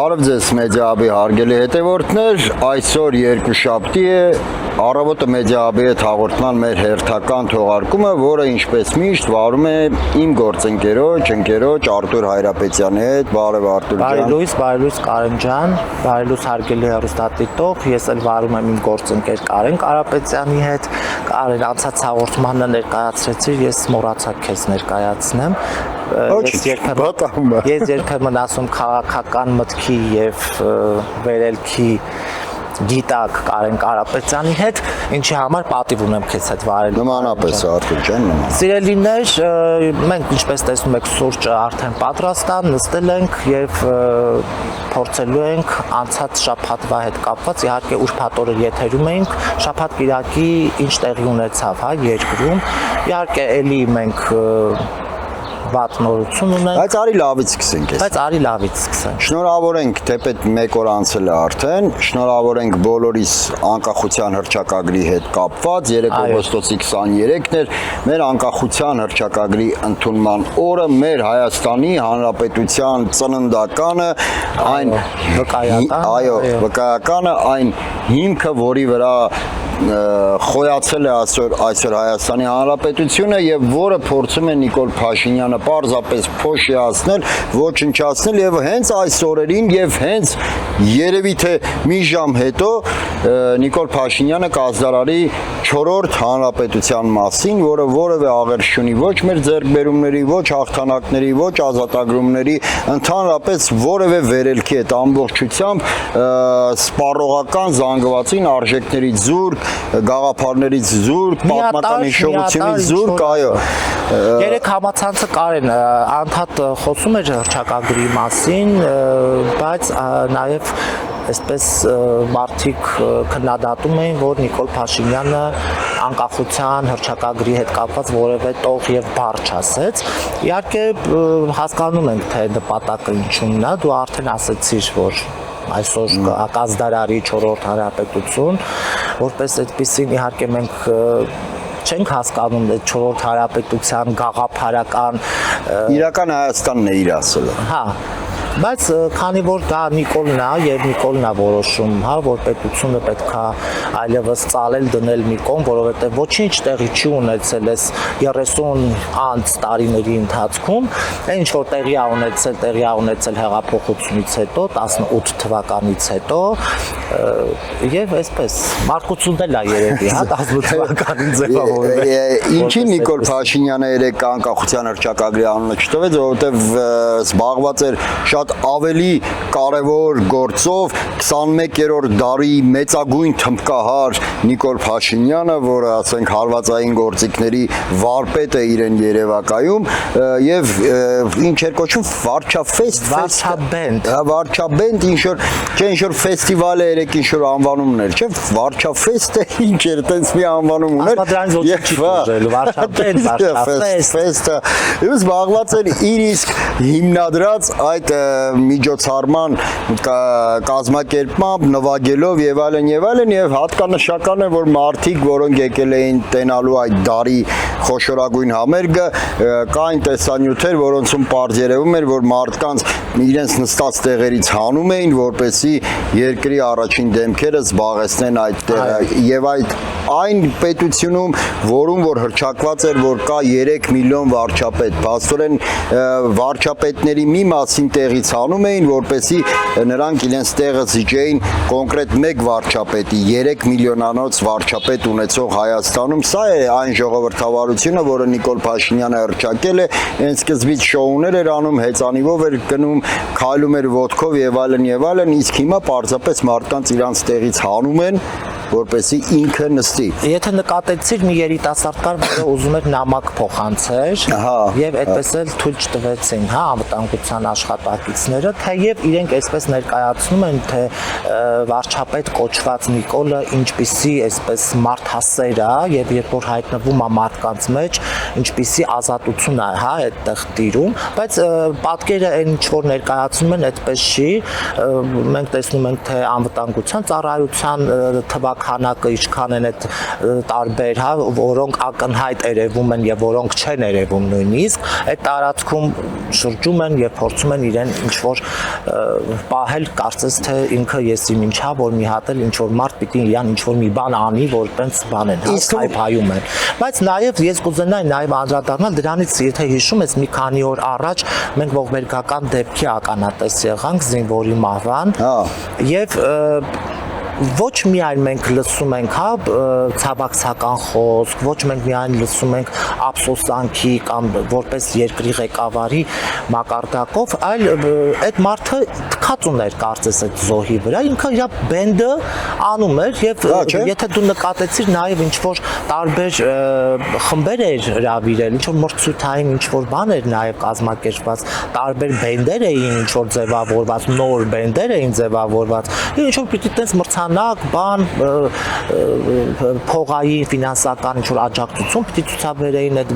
Բարև ձեզ մեդիահաբի հարգելի հետևորդներ, այսօր երկուշաբթի է, առավոտը մեդիահաբի հետ հաղորդման մեր հերթական թողարկումը, որը ինչպես միշտ վարում է իմ գործընկերոջ Արտուր Հայրապետյանի հետ, բարև Արտուր ջան։ Բարելույս Կարեն ջան, բարելույս հարգելի հեռուստադիտող, ես էլ վարում եմ իմ գործընկեր Կարեն Կարապետյանի հետ, Կարեն անցած հաղորդմանը ներկայացրեցի, ես մոռացա քեզ ներկայացնեմ։ Ես երբեմն ասում քաղաքական մտքի եւ վերելքի գիտակ Կարեն Կարապետյանի հետ, ինչի համար պատիվ ունեմ քեզ հետ վարելու։ Նմանապես Արտուր ջան, նման։ Սիրելիներ, մենք ինչպես տեսնում եք սուրճը արդեն պատրաստ է, նստել ենք եւ փորձելու ենք անցած շաբաթվա հետ կապված, իհարկե ուրբաթ օրը եթերում էինք, շաբաթ-կիրակի ինչ տեղի ունեցավ, հա, երկրում։ Իհարկե էլի մենք վատ նորություն ունենք։ Բայց արի լավից սկսենք։ Շնորհավոր ենք, թեպետ 1 օր անցել է արդեն, շնորհավոր ենք բոլորիս անկախության հռչակագրի հետ կապված, 3 օգոստոսի 23-ն էր մեր անկախության հռչակագրի ընդունման օրը, մեր Հայաստանի Հանրապետության ծննդականը, այն վկայականը, այն հիմքը, որի վրա խոյացել է այսօր Հայաստանի Հանրապետությունը եւ որը փորձում է Նիկոլ Փաշինյանը պարզապես փոշիացնել, ոչնչացնել եւ հենց այս օրերին եւ հենց երևի թե մի ժամ հետո Նիկոլ Փաշինյանը կազդարարի 4-րդ հանրապետության մասին, որը որևէ աղերս չունի ոչ մեր ձեռքբերումների, ոչ հաղթանակների, ոչ ազատագրումների, ընդհանրապես որևէ վերելքի հետ ամբողջությամբ սպառողական զանգվածին արժեքներից զուրկ, գաղափարներից զուրկ, պատմական հիշողությունից զուրկ, այո։ Երեք համացանցը Կարեն անդադ խոսում էր հռչակագրի մասին, բայց նաև այսպես մարդիկ քննադատում էին, որ Նիկոլ Փաշինյանը անկախության հռչակագրի հետ կապված որևէ տող եւ բառ չասեց։ Իհարկե հասկանում ենք, թե նպատակը ինչումն է, դու արդեն ասացիր, որ այսօր կազդարարի 4-րդ հանրապետություն, որպես այդպեսին իհարկե մենք չենք հասկանում այդ 4-րդ հանրապետության գաղափարական իրական Հայաստանն է իր ասելը։ Հա, բայց քանի որ դա Նիկոլն է եւ Նիկոլն է որոշում, հա, որ պետությունը պետքա այլևս ծալել դնել մի կողմ, որովհետեւ ոչինչ տեղի չի ունեցել այս 30 անց տարիների ընթացքում, ինչ որ տեղի ա ունեցել հեղափոխությունից հետո 18 թվականից հետո եւ այսպես մարկությունն էլ է երևի, հա, 18 թվականին ձևավորվել։ Ինչի Նիկոլ Փաշինյանը երեք անկախության հռչակագրի անունը չտվեց, որովհետեւ զբաղված էր շատ ավելի կարևոր գործով 21-րդ դարի մեծագույն թմբկահար Նիկոլ Փաշինյանը, որը ասենք հարվածային գործիքների վարպետ է իրեն Երևակայում եւ ինչ էր կոչվում վարչաբենդ, ինչ որ ֆեստիվալ է երեք ինչ որ անվանումներ, չէ՞, վարչաֆեստը ինչ էր, այդպես մի անվանում ուներ։ Վարչաֆեստը զբաղված էր իր իսկ հիմնադրած այդ միջոցառման կազմակերպմամբ, նվագելով եւ այլն եւ հատկանշական է, որ մարդիկ, որոնք եկել էին տենալու այդ դարի խոշորագույն համերգը, կային տեսանյութեր, որոնցում պարզ երևում էր, որ մարդկանց իրենց նստած տեղերից հանում էին, որպեսզի երկրի առաջին դեմքերը զբաղեցնեն այդ տեղը եւ այն պետությունում, որում որ հռչակված էր, որ կա 3 միլիոն վարչապետ, փաստորեն վարչապետների մի մասին տեղից հանում էին, որպեսզի նրանք իրենց տեղը զիջեին կոնկրետ մեկ վարչապետի, 3 միլիոնանոց վարչապետ ունեցող Հայաստանում։ Սա է այն ժողովրդավարությունը, որը Նիկոլ Փաշինյանը հռչակել է, հենց սկզբից շոուներ էր անում, հեծանիվով էր գնում, քայլում էր ոտքով եւ այլն, իսկ հիմա պարզապես մարդկանց իրանց տեղից հանում են, որպեսզի ինքը նստի։ Եթե նկատեցիր մի երիտասարդ կար, որը ուզում էր նամակ փոխանցեր, եւ այդպես էլ թույլ չտվեցին, հա, անվտանգության աշխատակիցները, թեև իրենք այսպես ներկայացնում են, թե վարչապետ կոչված Նիկոլը ինչպիսի այսպես մարդասեր է եւ երբ որ հայտնվում է մարդկանց մեջ, ինչպիսի ազատություն է, հա, այդտեղ տիրում, բայց պատկերը այն ինչ որ ներկայացնում են, այդպես չի։ Մենք տեսնում ենք, թե անվտանգության ծառայության թվական քանակը ինչքան են այդ տարբեր, հա, որոնք ակնհայտ երևում են եւ որոնք չեն երևում նույնիսկ, այդ տարածքում շրջում են եւ փորձում են իրեն ինչ որ պահել, կարծես թե ինքը եսի ինչա, որ մի հատ էլ ինչ որ մարդ պիտի իրան ինչ որ մի բան անի, որ տենց բան են, հա, հայփայում են։ Բայց նաեւ ես կուզենայի նաեւ անդրադառնալ դրանից, եթե հիշում ես, մի քանի օր առաջ մենք ողբերգական դեպքի ականատես եղանք զինվորի մահվան եւ ոչ միայն մենք լսում ենք, հա, ցավակցական խոսք, ոչ մենք միայն լսում ենք ափսոսանքի կամ որպես երկրի ղեկավարի մակարդակով, այլ այդ մարդը թքած ուներ կարծես այդ զոհի վրա, ինքը իր բենդը անում էր եւ եթե դու նկատեցիր նաեւ ինչ որ տարբեր խմբեր էր հրավիրել, ինչ որ մրցույթային ինչ որ բան էր նաեւ կազմակերպված, տարբեր բենդեր էին ինչ որ ձևավորված, նոր բենդեր էին ձևավորված, ինչ որ պիտի տես մրցանակ, բան, փողայի ֆինանսական ինչ որ աջակցություն պիտի ցուցաբերեին այդ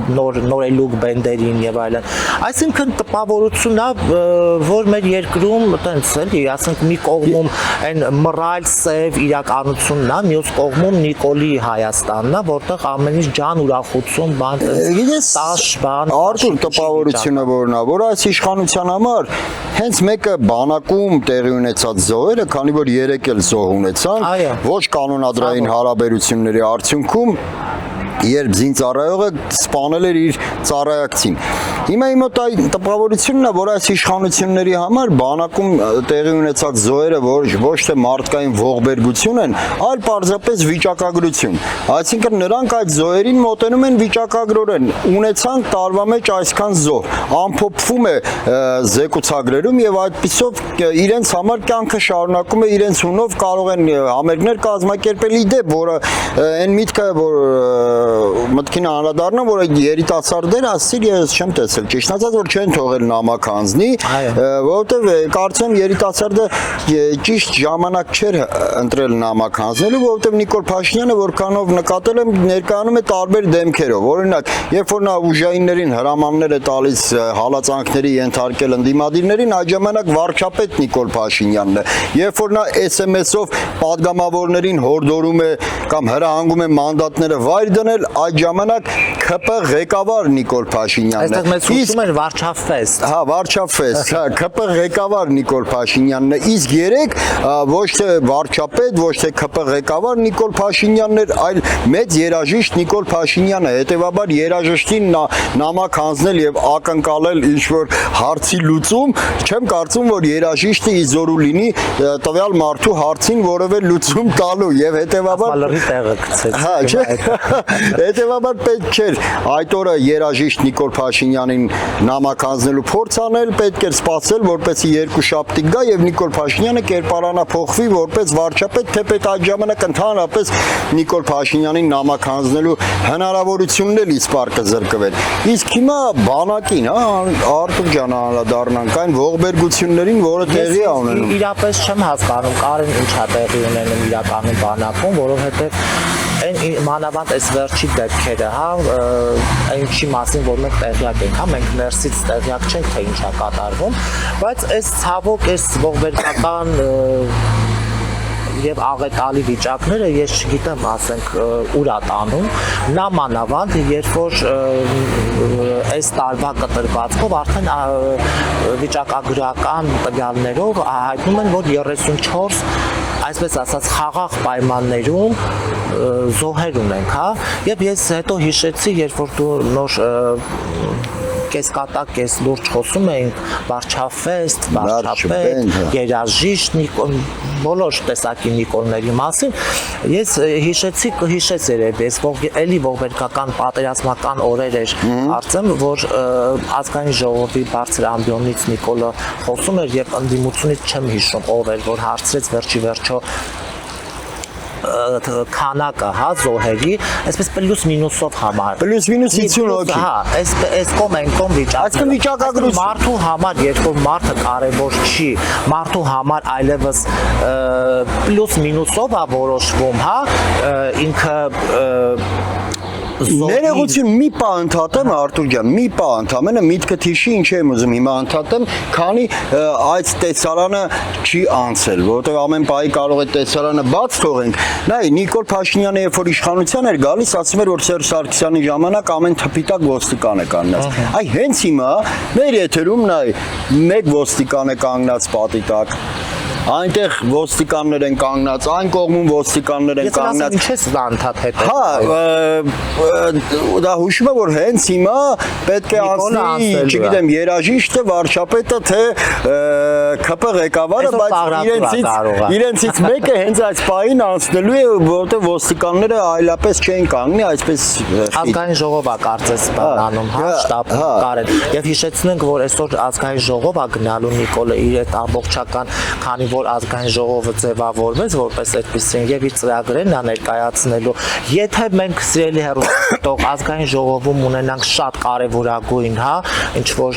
նորելուկ բենդերին եւ այլն։ Այսինքն տպավորությունն է, որ մեր երկրում տենց էլի, ասենք մի կողմում այն մռայլ սև իրականությունն է, մյուս կողմում Նիկոլի Հայաստանն է, որտեղ ամեն ինչ ջան ուրախություն, բան, տաշ, բան, Արտուր տպավորությունը որն է, որ այս իշխանության համար հենց մեկը բանակում տեղի ունեցած զոհերը, քանի որ 3 էլ զոհ ունեցան, ոչ կանոնադրային հարաբերությունների արդյունքում երբ զինծառայողը սպանել էր իր ծառայակցին։ Հիմա իմ մոտ այն տպավորությունն է, որ այս իշխանությունների համար բանակում տեղի ունեցած զոհերը ոչ թե մարդկային ողբերգություն են, այլ պարզապես վիճակագրություն։ Այսինքն նրանք այդ զոհերին մոտենում են վիճակագրորեն, ունեցան տարվա մեջ այսքան զոհ, ամփոփվում է զեկուցագրերում եւ այդպիսով իրենց համար կյանքը շարունակում է իրենց հունով կարող են համերգներ կազմակերպել իդեպ, որը այն միտքը, որ մտքին անդրադառնամ, որ երիտասարդները ասիր ես չեմ տեսել, ճիշտ ասած որ չեն թողել նամակ հանձնի, որովհետև կարծում եմ երիտասարդը ճիշտ ժամանակ չէր ընտրել նամակ հանձնելու, որովհետև Նիկոլ Փաշինյանը որքանով նկատել եմ ներկայանում է տարբեր դեմքերով, օրինակ, երբ որ նա ուժայիններին հրամաններ է տալիս հալածանքների ենթարկել ընդդիմադիրներին, այդ ժամանակ վարչապետ Նիկոլ Փաշինյանն է, երբ որ նա SMS-ով падգամավորներին հորդորում է կամ հրահանգում է մանդատները վայր դնել, այդ ժամանակ ՔՊ ղեկավար Նիկոլ Փաշինյանն է։ Այստեղ մեզ հուշում են վարչապետ։ Հա, վարչապետ, հա, ՔՊ ղեկավար Նիկոլ Փաշինյանն է։ Իսկ երեք ոչ թե վարչապետ, ոչ թե ՔՊ ղեկավար Նիկոլ Փաշինյանն էր, այլ մեծ երաժիշտ Նիկոլ Փաշինյանը։ Հետևաբար երաժշտին նամակ հանձնել եւ ակնկալել ինչ որ հարցի լուծում, չեմ կարծում, որ երաժիշտը իզորու լինի տվյալ մարդու հարցին որևէ լուծում տալու եւ հետևաբար Մալրի տեղը գցեց։ Հա, չէ։ Հետևաբար պետք չէր այդ օրը երաժիշտ Նիկոլ Փաշինյանին նամակ հանձնելու փորձ անել, պետք էր սպասել, որպեսզի երկու շաբթի գա եւ Նիկոլ Փաշինյանը կերպարանափոխվի որպես վարչապետ, թեպետ այդ ժամանակ ընդհանրապես Նիկոլ Փաշինյանին նամակ հանձնելու հնարավորությունն էլ իսպար կզրկվեր։ Իսկ հիմա բանակին, հա, Արտուր ջան, անդրադառնանք այն ողբերգություններին, որը տեղի է ունենում։ Իրապես չեմ հասկանում, Կարեն ինչա տեղի ունենում իրականում բանակում, որովհետեւ այն մանավանդ այս վերջի դեպքերը, հա, այնի մասին, որ մենք տեղյակ ենք, հա, մենք ներսից տեղյակ չենք, թե ինչա կատարվում, բայց այս ցավոք, այս ողբերգական եւ աղետալի վիճակները ես չգիտեմ, ասենք, ուր է տանում, նա մանավանդ, երբ որ այս տարվա կտրվածքով արդեն վիճակագրական տվյալներով հայտնում են, որ 34 այսպես ասած խաղաղ պայմաններում զոհեր ունենք, հա, եւ ես հետո հիշեցի, երբ որ դու նոր կես կատակ, կես լուրջ խոսում էինք վարչապետ, երաժիշտ, բոլոր տեսակի Նիկոլների մասին, ես հիշեցի երևի, ես էլի ողբերգական պատերազմական օրեր էր, կարծեմ, որ ազգային ժողովի բարձր ամբիոնից Նիկոլը խոսում էր եւ ընդդիմությունից չեմ հիշում ով էր, որ հարցրեց վերջի վերջո քանակը, հա, զոհերի, այսպես պլյուս մինուսով համար։ Պլյուս մինուս 50 հոգի։ Հա, այս կոմ են կոմ վիճակը։ Այսինքն վիճակագրություն։ Մարդու համար, երբ որ մարդը կարևոր չի, մարդու համար այլևս պլյուս մինուսով է որոշվում, հա, ինքը Ներողություն մի պա ընդհատեմ Արտուր ջան, մի պա ընդամենը միտքը թիշի ինչ եմ ուզում հիմա ընդհատեմ, քանի այդ տեսարանը չի անցել, որովհետև ամեն պահի կարող է տեսարանը բաց թողենք։ Նայ Նիկոլ Փաշինյանը երբ որ իշխանության էր գալիս, ասում էր որ Սերժ Սարգսյանի ժամանակ ամեն թփիտակ ոստիկան է կանգնած։ Այ հենց հիմա մեր եթերում նայ մեկ ոստիկան է կանգնած պատի տակ։ Այնտեղ ոստիկաններ են կանգնած, այն կողմում ոստիկաններ են կանգնած։ Ինչ ես անդադ հետ։ Հա, դա հուշում է որ հենց հիմա պետք է անցնի, չգիտեմ, երաժիշտը, վարչապետը, թե ԿՊ ղեկավարը, բայց իրենցից մեկը հենց այս պահին անցնելու է, որովհետև ոստիկանները այլապես չեն կանգնի, այսպես ազգային ժողով է կարծես բանանում, հա, շտաբ Կարեն։ Եվ հիշեցնենք, որ այսօր ազգային ժողով է գնալու Նիկոլը իր այդ ամբողջական, քանի որ ազգային ժողովը ձևավորվեց որպես այդպեսին եւ իր ծրագրերն է ներկայացնելու։ Եթե մենք սիրելի հեռուստատող ազգային ժողովում ունենանք շատ կարեւորագույն, հա, ինչ որ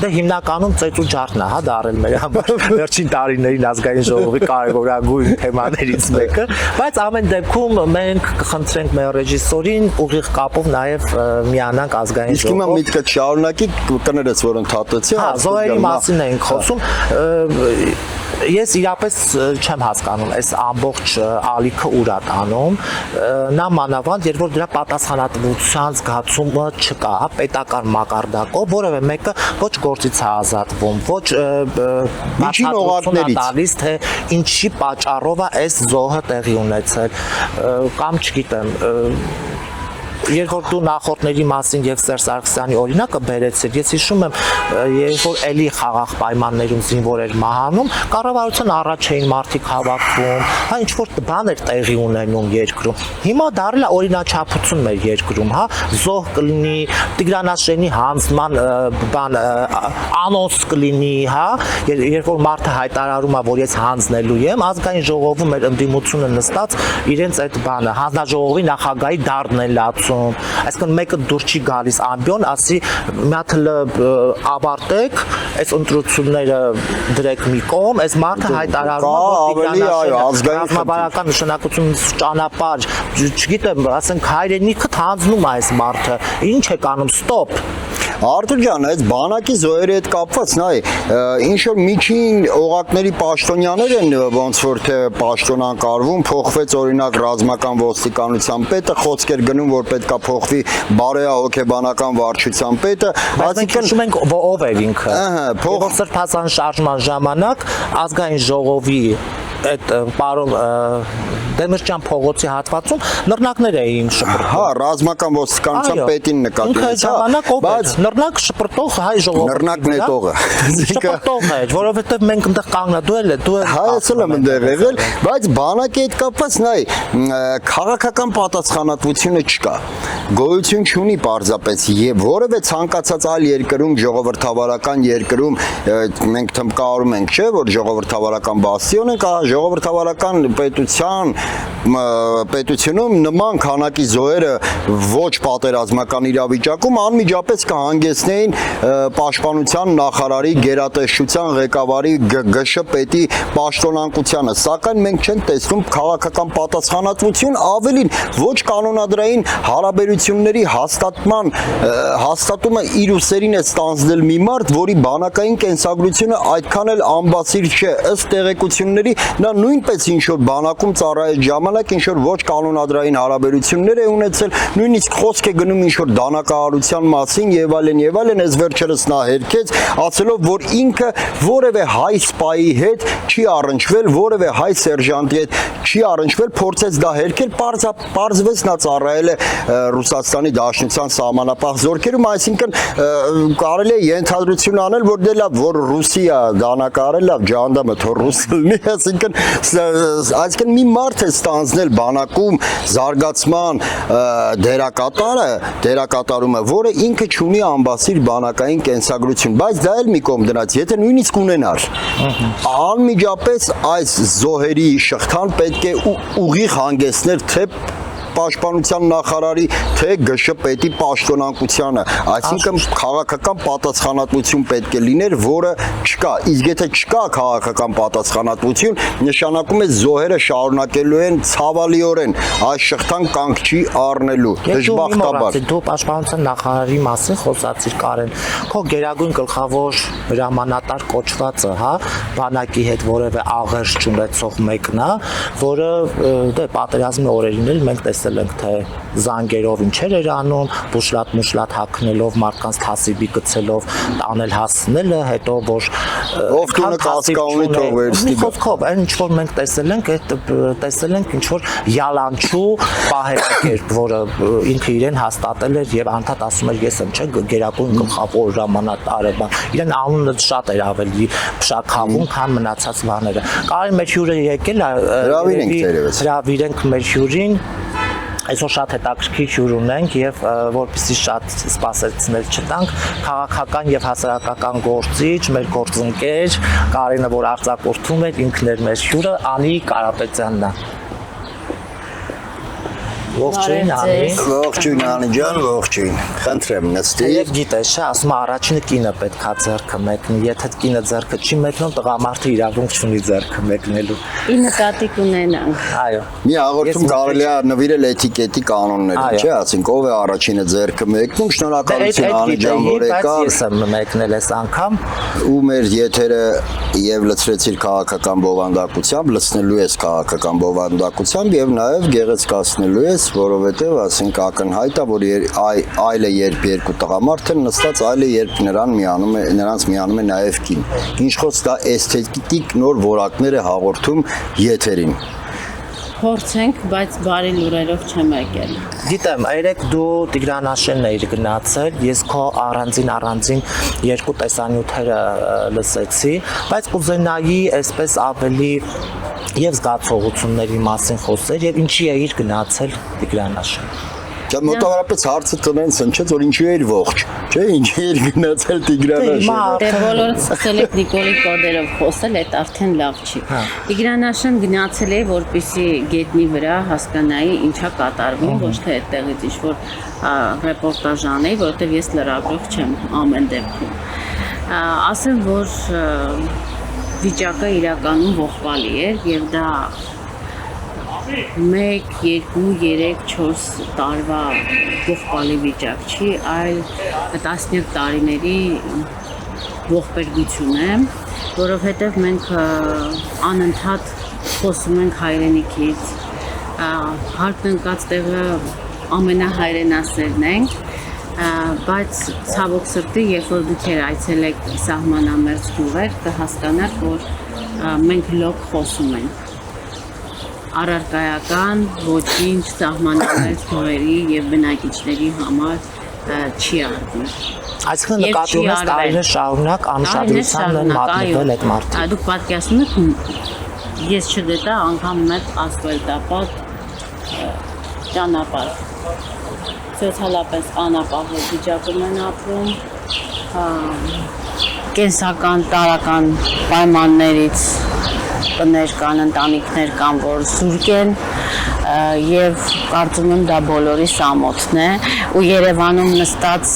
դե հիմնականում ծեծու ջարդն է, հա, դարել մեր համար վերջին տարիներին ազգային ժողովի կարևորագույն թեմաներից մեկը, բայց ամեն դեպքում մենք կխնդրենք մեր ռեժիսորին ուղիղ կապով նաև միանանք ազգային ժողով։ Իսկ հիմա միտքը շարունակի կներես որ ընդհատեցի։ Հա, զոհերի մասին ենք խոսում։ Ես իրապես չեմ հասկանում այս ամբողջ ալիքը ուր է տանում, նա մանավանդ երբ որ դրա պատասխանատվության զգացումը չկա, հա, պետական մակարդակով, որևէ մեկը ոչ գործից է ազատվում, ոչ բացատրություն է տալիս, թե ինչի պատճառով է այս զոհը տեղի ունեցել, կամ չգիտեմ, երբ որ դու նախորդների մասին եւ Սերժ Սարգսյանի օրինակը բերեցիր, ես հիշում եմ, երբ որ էլի խաղաղ պայմաններում զինվոր էր մահանում, կառավարության առաջ էին մարդիկ հավաքվում, հա ինչ որ բան էր տեղի ունենում երկրում։ Հիմա դարել է օրինաչափություն մեր երկրում, հա, զոհ կլինի, Տիգրանաշենի հանձնման բան անոնս կլինի, հա, երբ որ մարդը հայտարարում է, որ ես հանձնելու եմ, ազգային ժողովում մեր ընդդիմությունը նստած իրենց այդ բանը հանձնաժողովի նախագահի դառնելացում, այսինքն մեկը դուր չի գալիս ամբիոն, ասի մի հատ ավարտեք, այս ընտրությունները դրեք մի կողմ, այս մարդը հայտարարում է, որ ռազմավարական նշանակություն ճանապարհ, չգիտեմ, ասենք հայրենիքդ հանձնում է այս մարդը, ինչ եք անում, ստոպ։ Արտուր ջան, այս բանակի զոհերի հետ կապված նայ, ինչ որ միջին օղակների պաշտոնյաներ են ոնց որ թե պաշտոնան կարվում, փոխվեց օրինակ ռազմական ոստիկանության պետը, խոսքեր գնում որ պետքա փոխվի բարոյահոգեբանական վարչության պետը, այսինքն հիշում ենք ով էր ինքը։ Ահա, Սրբազան շարժման ժամանակ ազգային ժողովի այդ պարոն Դեմիրճյան փողոցի հատվածում նռնակներ էին շպրտում։ Հա, ռազմական ոստիկանության պետին նկատեց, բայց նռնակ շպրտող հայ ժողովուրդ։ Նռնակ նետողը։ Շպրտող է, որովհետև մենք այնտեղ կանգնա դու ես հայացել եմ այնտեղ եղել, բայց բանակի հետ կապված նայ քաղաքական պատասխանատվությունը չկա։ Գոյություն չունի պարզապես եւ որևէ ցանկացած այլ երկրում ժողովրդավարական երկրում մենք թմկարում ենք, չէ, որ ժողովրդավարական բաստիոն ենք, ժողովրդավարական պետությունում նման քանակի զոհերը ոչ պատերազմական իրավիճակում անմիջապես կհանգեցնեին պաշտպանության նախարարի գերատեսչության ղեկավարի ԳՇ պետի պաշտոնանկությանը, սակայն մենք չենք տեսնում քաղաքական պատասխանատվություն, ավելին ոչ կանոնադրային հարաբերությունների հաստատումը իր ուսերին է ստանձնել մի մարդ, որի բանակային կենսագրությունը այդքան էլ ամբասիր չէ, ըստ տեղեկությունների նա նույնպես ինչ որ բանակում ծառայել ժամանակ ինչ որ ոչ կանոնադրային հարաբերություններ է ունեցել, նույնիսկ խոսք է գնում ինչ որ դանակահարության մասին եւ այլն, այս վերջերս նա հերքեց, ասելով որ ինքը որևէ հայ սպայի հետ չի առնչվել, որևէ հայ սերժանտի հետ չի առնչվել, փորձեց դա հերքել, պարզվեց նա ծառայել է Ռուսաստանի Դաշնության սահմանապահ զորքերում, այսինքն կարելի է ենթադրություն անել, որ դե լավ, որ Ռուսիա դանակահարել, լավ, ջանդամը թող ռուս լինի, այսինքն մի մարդ է ստանձնել բանակում զարգացման դերակատարումը, որը ինքը չունի ամբասիր բանակային կենսագրություն, բայց դա էլ մի կողմ դնած, եթե նույնիսկ ունենար, անմիջապես այս զոհերի շղթան պետք է ուղիղ հանգեցներ թե պաշտպանության նախարարի, թե ԳՇ պետի պաշտոնանկությանը, այսինքն քաղաքական պատասխանատվություն պետք է լիներ, որը չկա։ Իսկ եթե չկա քաղաքական պատասխանատվություն, նշանակում է զոհերը շարունակելու են ցավալիորեն այս շղթան կանգ չի առնելու, դժբախտաբար։ Դու պաշտպանության նախարարի մասին խոսացիր, Կարեն, քո գերագույն գլխավոր հրամանատար կոչվածը, հա, բանակի հետ որևէ աղերս չունեցող մեկն է, որը դե պատերազմի օրերին էլ մենք տեսել ենք, թե զանգերով ինչեր էր անում, բուշլատ հագնելով, մարդկանց թասիբի գցելով, տանել հասնելը, հետո որ ով տունը կասկաունի թող վերցնի։ Խոսքով, այն ինչ որ մենք տեսել ենք ինչ որ յալանչու պահերակերպ, որը ինքը իրեն հաստատել էր եւ անդադ ասում էր ես եմ, չէ, գերագույն գլխավոր հրամանատարը, իրեն անունը շատ էր ավելի փշաքավում, քան մնացած բաները։ Կարի մեր հյուրը եկել է, հրավիրենք մեր հյուրին, այսօր շատ հետաքրքիր հյուր ունենք եւ որպեսզի շատ սպասեցնել չտանք, քաղաքական եւ հասարակական գործիչ, մեր գործընկեր Կարենը, որ արձակուրդում էր, ինքն էր մեր հյուրը, Անի Կարապետյանն է։ Ողջույն Անի։ Ողջույն Անի ջան, ողջույն։ Խնդրեմ նստի։ Եվ գիտես, ասում առաջինը կինը պետքա ձեռքը մեկնի, եթե կինը ձեռքը չի մեկնում, տղամարդը իրավունք չունի ձեռքը մեկնելու։ Ի նկատի կունենանք։ Այո։ Մի հաղորդում կարելի է նվիրել էթիկետի կանոններին, չէ՞, ասենք ով է առաջինը ձեռքը մեկնում, շնորհակալություն Անի ջան, որ եկար։ Ես եմ մեկնել այս անգամ։ Ու մեր եթերը եւ լցրեցիր քաղաքական բովանդակությամբ, լցնելու ես քաղաքական բովանդակությամբ եւ նաեւ գեղեցկացնելու ես, որովհետեւ ասենք ակնհայտ է, որ այլը երբ երկու տղամարդ են նստած, այլը երբ նրանց միանում է նաեւ կին։ Ինչ խոսք դա էսթետիկ նոր որակներ է հաղորդում եթերին։ Փորձենք, բայց բարի լուրերով չեմ եկել։ Գիտեմ, երեք դու Տիգրանաշենն էիր գնացել, ես քո առանձին երկու տեսանյութերը լսեցի, բայց կուզենայի այսպես ավելի եւ զգացողությունների մասին խոսել եւ ինչի էիր գնացել Տիգրանաշեն։ Մոտավորապես հարցը տնեն սնչեց, որ ինչու էր ողջ, չէ, ինչի էր գնացել Տիգրանաշեն։ Դե բոլորը սկսել եք Նիկոլի կոդերով խոսել, այդ արդեն լավ չի։ Տիգրանաշեն գնացել է, որպեսզի գետնի վրա հասկանայի ինչա կատարվում, ոչ թե այդտեղից ինչ-որ ռեպորտաժ անեի, որովհետև ես լրագրող չեմ ամեն դեպքում։ Ասեմ, որ վիճակը իրականում ողբալի էր եւ դա 1, 2, 3, 4 տարվա ողբալի վիճակ չի, այլ տասնյակ տարիների ողբերգություն է, որովհետև մենք անընդհատ խոսում ենք հայրենիքից, հարկ ընկած տեղը ամենահայրենասերն ենք, բայց ցավոք սրտի, երբ որ դուք այցելեք սահմանամերձ գյուղեր, կհասկանաք, որ մենք լոկ խոսում ենք։ Առարկայական ոչինչ սահմանամերձ գյուղերի եւ բնակիչների համար չի արվում։ Այսինքն նկատում ես տարիներ շարունակ անուշադրության են մատնվել այդ մարդիկ։ Դուք պատկերացնում եք, ես չգտա անգամ մեկ ասֆալտապատ ճանապարհ։ Սոցիալապես անապահով վիճակում են ապրում, կենսական տարական պայմաններից տներ կան, ընտանիքներ կան, որ զուրկ են եւ կարծում եմ դա բոլորի սամոթն է ու Երևանում նստած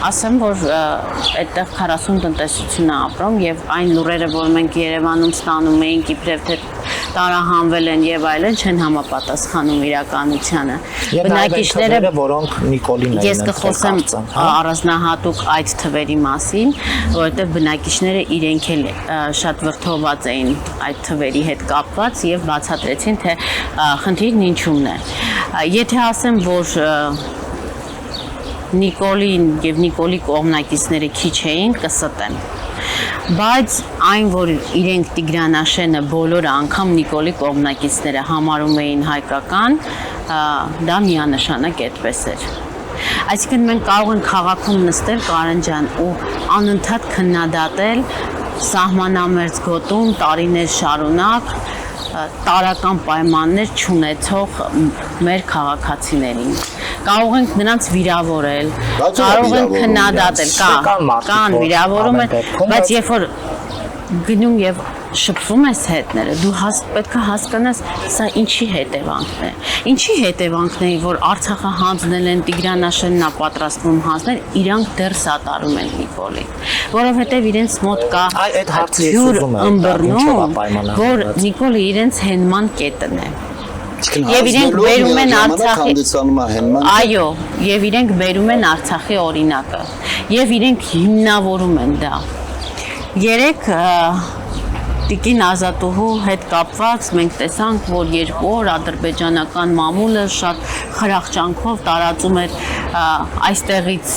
ասեմ, որ այդտեղ 40 տնտեսություն է ապրում եւ այն լուրերը, որ մենք Երևանում ստանում էինք իբրև թե տարահանվել են եւ այլն, չեն համապատասխանում իրականությանը։ Բնակիչները, որոնք Նիկոլին են, ես կխոսեմ առանձնահատուկ այդ թվերի մասին, որովհետեւ բնակիչները իրենք էլ շատ վրդոված էին այդ թվերի հետ կապված եւ բացատրեցին, թե խնդիրն ինչումն է։ Եթե ասեմ, որ Նիկոլին եւ Նիկոլի կողմնակիցները քիչ էին, կստեն։ Բայց այն, որ իրենք Տիգրանաշենը բոլորը անգամ Նիկոլի կողմնակիցները համարում էին հայկական, դա միանշանակ այդպես էր։ Այսինքն մենք կարող ենք քաղաքում նստել, Կարեն ջան, ու անընդհատ քննադատել սահմանամերձ գոտում տարիներ շարունակ տարական պայմաններ չունեցող մեր քաղաքացիներին։ Կարող ենք նրանց վիրավորել, կարող ենք քննադատել, կան վիրավորում են, բայց երբ որ գնում եւ շփվում ես հետները, դու պետք է հասկանաս սա ինչի հետևանքն է։ Ինչի հետևանքն է, որ Արցախը հանձնել են Տիգրանաշենն պատրաստվում հանձնել, իրանք դեռ սատարում են Նիկոլին, որովհետեւ իրենց մոտ կա այդ հարցը ես ուզում եմ, ըմբռնում, որ Նիկոլը իրենց հենման կետն է։ Եվ իրենք բերում են Արցախի այո, եւ իրենք բերում են Արցախի օրինակը եւ իրենք հիմնավորում են դա։ Երեք Տիկին Ազատուհու հետ կապված մենք տեսանք, որ 2 օր ադրբեջանական մամուլը շատ խրախճանքով տարածում էր այստեղից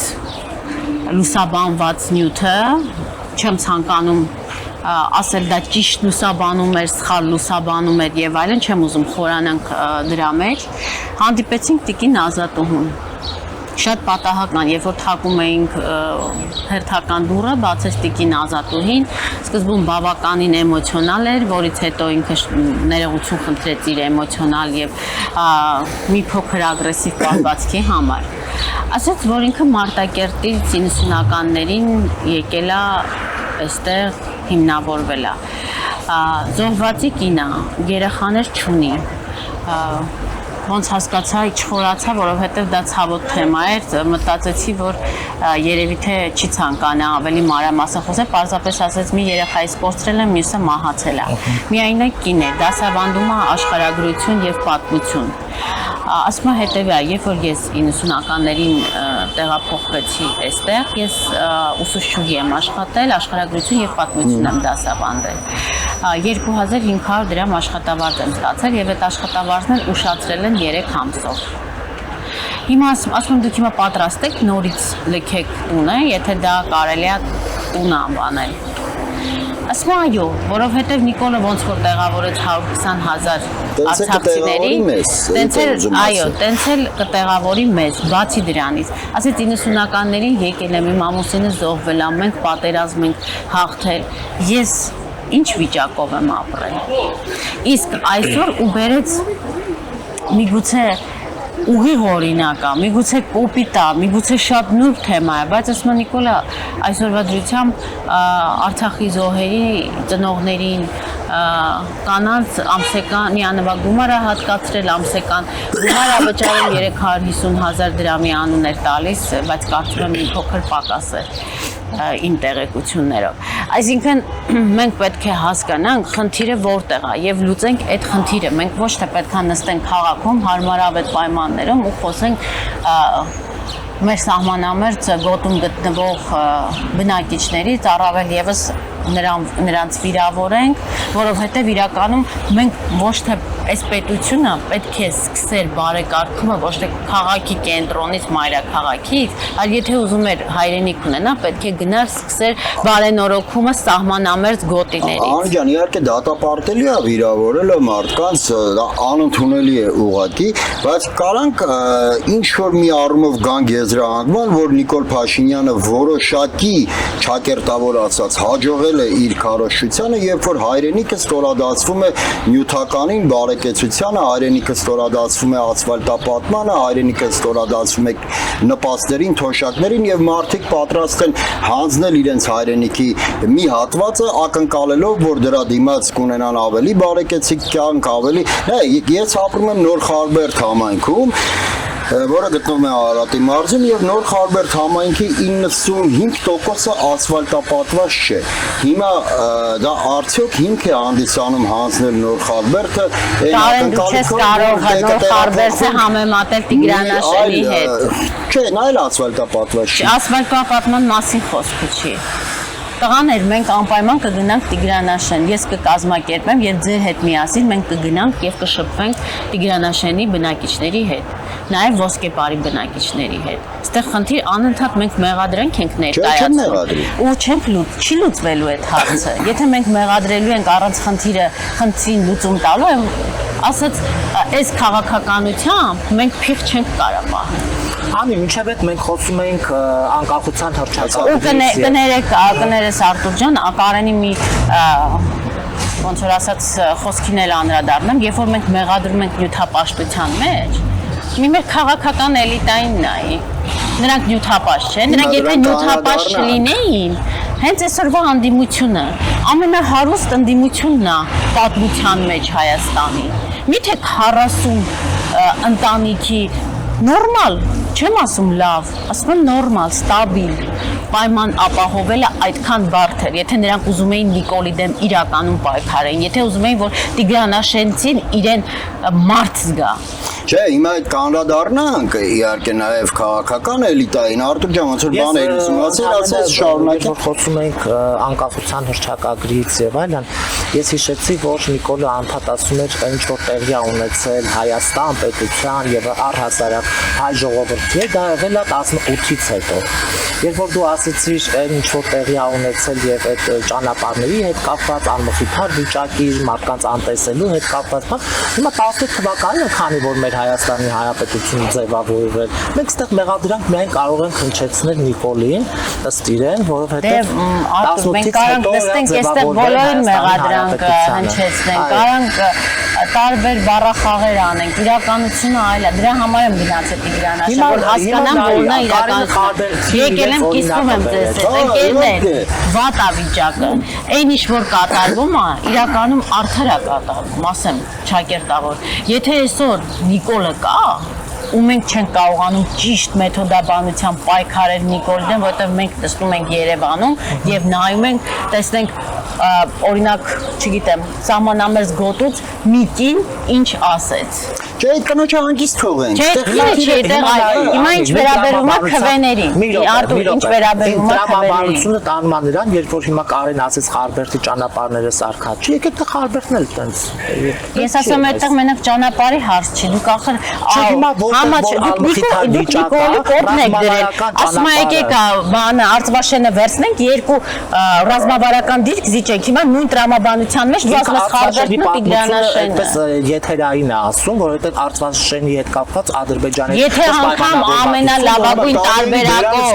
լուսաբանված նյութը, չեմ ցանկանում ասել դա ճիշտ լուսաբանում էր, սխալ լուսաբանում էր եւ այլն, չեմ ուզում խորանանք դրա մեջ։ Հանդիպեցինք Տիկին Ազատուհուն։ Շատ պատահական, երբ որ թակում էինք հերթական դուռը, բացեց Տիկին Ազատուհին, սկզբում բավականին էմոցիոնալ էր, որից հետո ինքը ներողություն խնդրեց իր էմոցիոնալ եւ մի փոքր ագրեսիվ կալվածքի համար։ Ասաց, որ ինքը Մարտակերտից 90-ականներին եկել է այստեղ հիմնավորվել է։ Զոհվածի կին է, երեխաներ չունի։ Ոնց հասկացա, չխորացա, որովհետև դա ցավոտ թեմա էր, մտածեցի, որ երևի թե չի ցանկանա ավելի մանրամասն խոսել, պարզապես ասեց մի երեխայից կորցրել եմ, մյուսը մահացել է։ Միայնակ կին է, դասավանդում է աշխարհագրություն եւ պատմություն։ Ասում եմ հետևյալ, երբ որ ես 90-ականներին տեղափոխվեցի այստեղ, ես ուսուցչուհի եմ աշխատել, աշխարհագրություն եւ պատմություն եմ դասավանդել։ 2500 դրամ աշխատավարձ եմ ստացել եւ այդ աշխատավարձն էլ ուշացրել են 3 ամսով։ Հիմա ասում եմ դուք հիմա պատրաստ եք նորից լքեք տունը, եթե դա կարելի է տուն անվանել։ Ասում եմ այո, որովհետև Նիկոլը ոնց որ տեղավորեց 120,000 արցախցիների, տենց էլ կտեղավորի մեզ, բացի դրանից։ Ասեց 90-ականներին եկել եմ, իմ ամուսինը զոհվել է, մենք պատերազմ ենք հաղթել։ Ես ինչ վիճակով եմ ապրել։ Իսկ այսօր ու բերեց միգուցե ուղիղ օրինակ է, միգուցե կոպիտ է, միգուցե շատ նուրբ թեմա է, բայց ասում եմ Նիկոլա, այսօրվա դրությամբ Արցախի զոհերի ծնողներին կանանց ամսական միանվագ գումար է հատկացրել, ամսական գումար է վճարել 350,000 դրամի անուն էր տալիս, բայց կարծում եմ մի փոքր պակաս է իմ տեղեկություններով։ Այսինքն մենք պետք է հասկանանք խնդիրը որտեղ է եւ լուծենք այդ խնդիրը։ Մենք ոչ թե պետք է նստենք քաղաքում հարմարավետ պայմաններում ու խոսենք մեր սահմանամերձ գոտում գտնվող բնակիչներից, առավել եւս նրանց վիրավորենք, որովհետև իրականում մենք ոչ թե այս պետությունը պետք է սկսեր բարեկարգումը ոչ թե քաղաքի կենտրոնից, մայրաքաղաքից, այլ եթե ուզում էր հայրենիք ունենա, պետք է գնար սկսեր բարենորոգումը սահմանամերձ գոտիներից։ Անի ջան, իհարկե դատապարտելի է վիրավորելը մարդկանց, դա անընդունելի է ուղղակի, բայց կարանք ինչ որ մի առումով գանք եզրահանգման, որ Նիկոլ Փաշինյանը որոշակի ճակերտավոր ասած հաջողել է իր քարոզչությանը, երբ որ հայրենիքը ստորադասվում է նյութականին, բարեկեցությանը, հայրենիքը ստորադասվում է ասֆալտապատմանը, հայրենիքը ստորադասվում է նպաստերին, թոշակներին եւ մարդիկ պատրաստ են հանձնել իրենց հայրենիքի մի հատվածը ակնկալելով, որ դրա դիմաց կունենան ավելի բարեկեցիկ կյանք, ավելի ես ապրում եմ Նոր Խարբերդ համայնքում, որը գտնվում է Արարատի մարզում եւ Նոր Խարբերդ համայնքի 95%-ը ասֆալտապատված չէ։ Հիմա դա արդյոք հիմք է հանդիսանում հանձնել Նոր Խարբերդը, Կարեն դու չես կարող Նոր Խարբերդը համեմատել Տիգրանաշենի հետ։ Չէ, նա էլ ասֆալտապատված չի։ Ասֆալտապատման մասին խոսքը չի։ Տղաներ, մենք անպայման կգնանք Տիգրանաշեն, ես կկազմակերպեմ եւ ձեր հետ միասին մենք կգնանք եւ կշփվենք Տիգրանաշենի բնակիչների հետ, նաեւ Ոսկեպարի բնակիչների հետ։ Այստեղ խնդիր անընդհատ մենք մեղադրանք ենք ներկայացնում։ Ու չի լուծվելու այդ հարցը։ Եթե մենք մեղադրելու ենք առանց խնդրին լուծում տալու, ասած այս քաղաքականությամբ մենք փիղ չենք կարող պահել։ Անի, մինչև այդ մենք խոսում էինք անկախության հռչակագրից։ Ու կներես Արտուր ջան, Կարենի մի ոնց որ ասած խոսքին էլ անդրադառնամ, երբ որ մենք մեղադրում ենք նյութապաշտության մեջ, մի մեր քաղաքական էլիտային նայի։ Նրանք նյութապաշտ չեն, նրանք եթե նյութապաշտ չլինեին, Հենց այսօրվա հանդիմությունը ամենահարուստ ընդդիմությունն է պատմության մեջ Հայաստանի։ Միթե 40 ընտանիքի նորմալ, չեմ ասում լավ, ասում եմ նորմալ, ստաբիլ պայման ապահովելը այդքան բարդ էր, եթե նրանք ուզում էին Նիկոլի դեմ իրականում պայքարեն, եթե ուզում էին, որ Տիգրանաշենցին իրեն մարդ զգա։ Չէ, հիմա այդ կանրադառնանք իհարկե նաև քաղաքական էլիտային Արտուր ջան, ոնց որ բաներ ուսումնասիրել, ասես շարունակել։ Որ խոսում ենք անկախության հռչակագրից եւ այլն, ես հիշեցի, որ Նիկոլը անդադ ասում էր ինչ որ տեղի ա ունեցել Հայաստան պետության եւ առհասարակ հայ ժողովրդի, դա եղել է 18-ից հետո։ Երբ որ դու ասեցիր ինչ որ տեղի ա ունեցել եւ այդ ճանապարհների հետ կապված անմխիթար վիճակի, մարդկանց անտեսելու հետ կապված, հիմա 18 թվականին է, քանի որ մեր Հայաստանի Հանրապետությունը ձևավորվել։ Մենք այստեղ մեղադրանք միայն կարող ենք հնչեցնել Նիկոլին, ըստ իրեն, որովհետեւ մենք կարող ենք այստեղ բոլորին մեղադրանք հնչեցնենք, կարող տարբեր բառախաղեր անենք, իրականությունը այլ է։ Դրա համար եմ գնացել Տիգրանաշեն, որ հասկանամ, որ նա իրականություն։ Եկել եմ կիսվում եմ ձեզ հետ, ընկերներ, վատ է վիճակը։ Այն ինչ որ կատարվում է, իրականում արդար է կատարվում, ասեմ ճակերտավոր։ Եթե այսօր Նիկոլը կա, ու մենք չենք կարողանում ճիշտ մեթոդաբանությամբ պայքարել Նիկոլի դեմ, որովհետև մենք տեսնում ենք Երևանում եւ նայում ենք, տեսնենք օրինակ, չգիտեմ, սահմանամերձ գոտուց մի կին ինչ ասեց։ Չէ, այդ կնոջը հանգիստ թողենք։ Չէ, հիմա ինչ վերաբերում է քվեներին։ Արտուր, ինչ վերաբերում է քվեներին։ Տանում է նրան, երբ որ հիմա Կարեն ասեց Խարբերդի ճանապարհները սարքած չի, եկեք թե Խարբերդն էլ տենց։ Ես ասում եմ, այդտեղ մենակ ճանապարհի հարց չի, դուք ախր ասում եք բանը Արծվաշենը վերցնենք, երկու ռազմավարական դիրք զիջենք, հիմա նույն տրամաբանության մեջ դու ասում ես Խարբերդն ու Տիգրանաշենը։ Այդպես եթերային է ասում, որովհետև Արծվաշենի հետ կապված Ադրբեջանի Եթե անգամ ամենալավագույն տարբերակով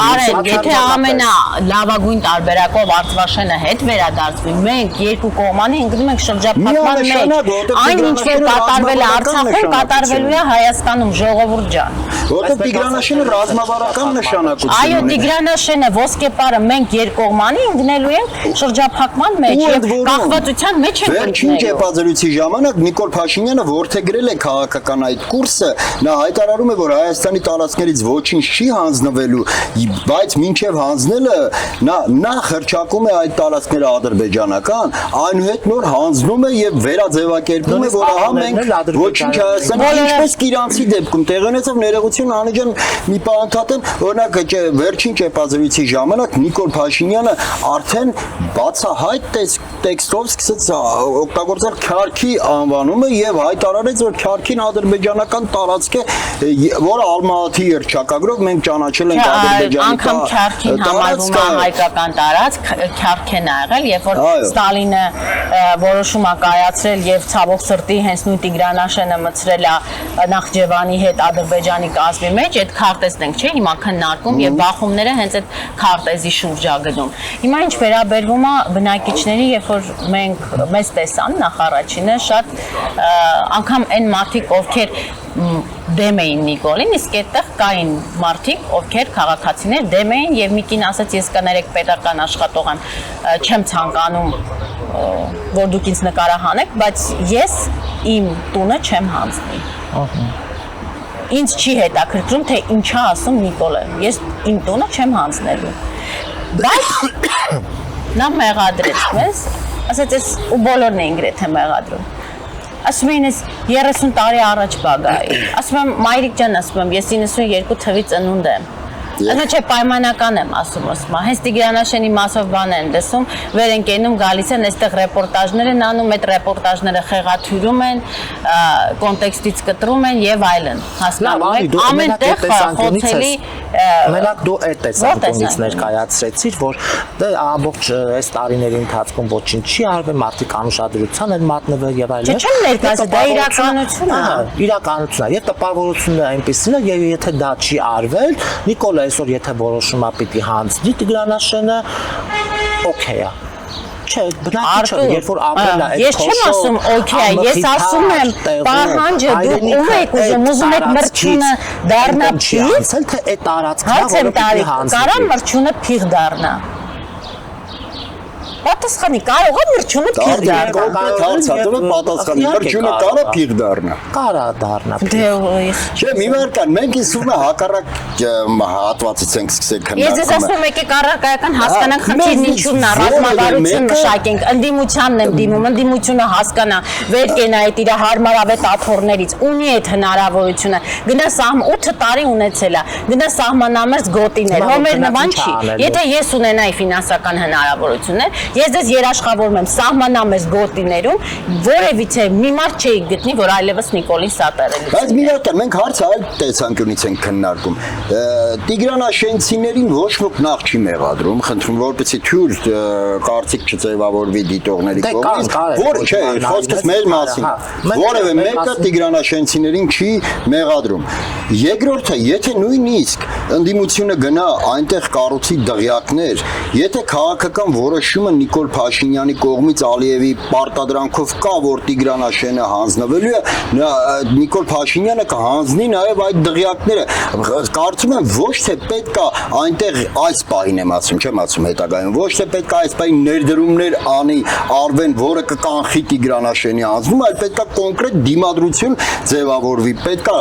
Արեն, եթե ամենալավագույն տարբերակով Արծվաշենը հետ վերադարձվի, մենք երկու կողմանի ընկնում ենք շրջափակման մեջ։ Այն ինչ որ կատարվել է Արցախում, կատարվելու է Հայաստանում, ժողովուրդ ջան։ Որտեղ Տիգրանաշենը ռազմավարական նշանակություն ունի։ Այո, Տիգրանաշենը ոսկեպարը մենք երկկողմանի ընկնելու ենք շրջափակման մեջ եւ կախվածության մեջ ենք ընկնելու։ Վերջին ճեպազրույցի ժամանակ Նիկոլ Փաշինյանը որդեգրել է քաղաքական այդ կուրսը, նա հայտարարում է, որ Հայաստանի տարածքներից ոչինչ չի հանձնվելու, բայց մինչև հանձնելը նա նախ հրճակում է այդ տարածքները ադրբեջանական, այնուհետ նոր հանձնում է եւ վերաձևակերպում է, որ ահա մենք ոչինչ Հայաստանի ինչպես Իրանցի դեպքում տեղի ունեցավ ներողություն Անիջան մի բան ընդհատեմ, օրինակ վերջին ճեպազրույցի ժամանակ Նիկոլ Փաշինյանը արդեն բացահայտ տեքստով սկսեց օգտագործել Քյարքի անվանումը եւ հայտարարեց, որ Քյարքին ադրբեջանական տարածք է, որը Ալմատի հռչակագրով մենք ճանաչել ենք ադրբեջանական անգամ Քյարքին համարվում է հայկական տարածք, Քյարքեն ա եղել, երբ որ Ստալինը որոշում ա կայացրել եւ ցավոք սրտի հենց նույն Տիգրանաշենը մցրել է Նախճեվանի հետ Ադրբեջանի կազմի մեջ, այդ քարտեզն ենք, չէ՞, հիմա քննարկում եւ բախումները հենց այդ քարտեզի շուրջ ա գնում։ Հիմա ինչ վերաբերվում է բնակիչների, երբ որ մենք մեզ տեսան նախ առաջինը, շատ անգամ այն մարդիկ, ովքեր դեմ էին Նիկոլին, իսկ այդտեղ կային մարդիկ, ովքեր քաղաքացիներ դեմ էին եւ մի կին ասաց, ես կներեք պետական աշխատող եմ, չեմ ցանկանում որ դուք ինձ նկարահանեք, բայց ես իմ տունը չեմ հանձնի։ Ինձ չի հետաքրքրում, թե ինչա ասում Նիկոլը, ես իմ տունը չեմ հանձնելու։ Բայց նա մեղադրեց մեզ, ասաց ես ու բոլորն էին գրեթե մեղադրում։ Ասում էին ես 30 տարի առաջ բագայի։ Ասում եմ մայրիկ ջան, ասում եմ ես 92 թվի ծնունդ եմ։ Ասում չէ պայմանական եմ ասում, հենց Տիգրանաշենի մասով բան են տեսում, վեր են կենում, գալիս են, այստեղ ռեպորտաժներ են անում, այդ ռեպորտաժները խեղաթյուրում են, կոնտեքստից կտրում են եւ այլն, հասկանում եք, ամեն տեղ խոցելի Մենակ դու այդ տեսանկյունից ներկայացրեցիր, որ դե ամբողջ այս տարիների ընթացքում ոչինչ չի արվել, մարդիկ անուշադրության են մատնվել եւ այլն։ Չեմ ներկայացրել, դա իրականությունն է։ Իրականությունն է, եւ տպավորությունն է այնպեսին է, եւ եթե դա չի արվել, Նիկոլը այսօր եթե որոշում է պիտի հանձնի Տիգրանաշենը, օքեյ է։ Չէ, բնակիչը, երբ որ ապրել է այդ ես չեմ ասում օքեյ, ես ասում եմ պահանջը դուք ում եք ուզում եք մրցությունը դառնա փիղ, թե այդ տարածքն որը պիտի հանձնվի։ Կարա մրցությունը փիղ դառնա։ Պատասխանի կարող է մրջյունը փիղ դառնա։ Պատասխանի մրջյունը կարա փիղ դառնա։ Կարա դառնա։ Դե ես Չէ, մի վարքան, մենք իսուրը հակառակ հատվածից ենք սկսել Ես ես քննարկումը։ ասում եկեք առարկայական հասկանանք խնդիրն ինչու՞մն է, ռազմավարություն մշակենք, ընդդիմությանն եմ դիմում, ընդդիմությունը հասկանա, վեր կենա այդ իր հարմարավետ աթոռներից, ունի այդ հնարավորությունը, գնա 8 տարի ունեցել է, գնա սահմանամերձ գոտիներ, հոմեր նման չի։ Եթե ես ունենայի ֆինանսական հնարավորություններ, ես դες երաշխավորում եմ սահմանամերձ գոտիներում, որևիցե մի մարդ չէի գտնի, որ այլևս Նիկոլին սատարելից։ Բայց մի հատ մենք հարցը այլ տեսանկյունից ենք քննարկում։ Տիգրանաշենցիներին ոչ ոք նախ չի մեղադրում, խնդրում որպեսզի թյուր կարծիք չձևավորվի դիտողների կողմից, որ չէ, խոսքս մեր մասին։ Որևէ մեկը Տիգրանաշենցիներին չի մեղադրում։ Երկրորդը, եթե նույնիսկ ընդդիմությունը գնա այնտեղ կառուցի դղյակներ, եթե քաղաքական որոշումը Նիկոլ Փաշինյանի կողմից Ալիևի պարտադրանքով կա, որ Տիգրանաշենը հանձնվելու է, Նիկոլ Փաշինյանը կհանձնի նաև այդ դղյակները։ Կարծում եմ ոչ թե պետք է այնտեղ այս պահին եմ ասում, չեմ ասում հետագայում, ոչ թե պետք է այս պահին ներդրումներ անի արվեն, որը կկանխի Տիգրանաշենի հանձնում, այլ պետք է կոնկրետ դիմադրություն ձևավորվի, պետք է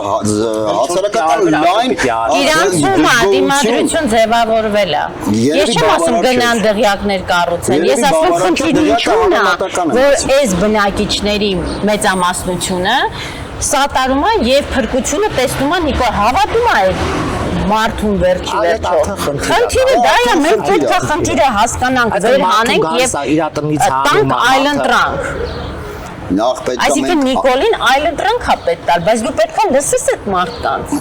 հասարակական լայն Իրանցում է դիմադրություն ձևավորվել է։ Ես չեմ ասում գնան դղյակներ կառուցեն, ես ասում խնդիրը ինչու՞մն է, որ այս բնակիչների մեծամասնությունը սատարում է եւ փրկությունը տեսնում է Նիկոլ հավատում է այդ մարդուն վերջի վերջո։ Խնդիրը դա է, մենք պետք է խնդիրը հասկանանք, վեր հանենք եւ տանք այլընտրանք։ Նախ պետք է Այսինքն Նիկոլին այլընտրանք է պետք տալ, բայց դու պետք է լսես այդ մարդկանց։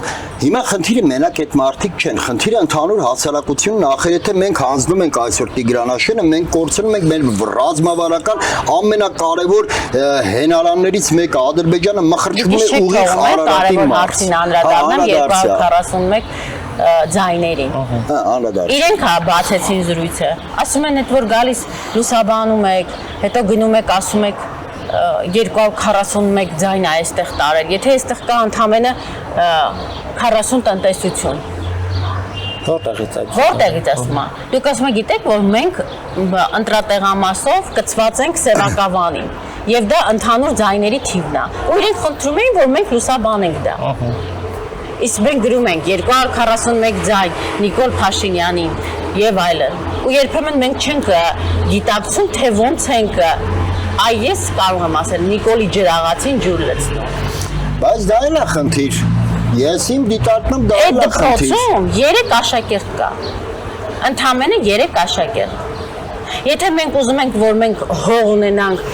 Հիմա խնդիրը մենակ այդ մարդիկ չեն, խնդիրը ընդհանուր հասարակությունն ախր եթե մենք հանձնում ենք այսօր Տիգրանաշենը, մենք կորցնում ենք մեր ռազմավարական ամենակարևոր հենարաններից մեկը, Ադրբեջանը մխրճվում է ուղիղ Արարատի մարզ։ Ձայներին։ Իրենք հա բացեցին զրույցը։ Ասում են այդ որ գալիս լուսաբանում եք, հետո գնում եք ասում եք 241 ձայն է այստեղ տարել։ Եթե այստեղ կա ընդամենը 40 տնտեսություն։ Որտեղից ասում է։ Դուք ասում եք գիտեք որ մենք ընտրատեղամասով կցված ենք Սևակավանին եւ դա ընդհանուր ձայների թիվն է։ Ու իրենք խնդրում էին որ մենք լուսաբանենք դա։ Իսկ մենք գրում ենք 241 ձայն Նիկոլ Փաշինյանին եւ այլն։ Ու երբեմն մենք չենք գիտակցում թե ոնց ենք ես կարող եմ ասել Նիկոլի ջրաղացին ջուր լցնում։ Բայց դա էլ է խնդիր։ Ես իմ դիտարկում դա էլ է խնդիր։ Այդ դպրոցում 3 աշակերտ կա։ Ընդամենը 3 աշակերտ։ Եթե մենք ուզում ենք որ մենք հող ունենանք,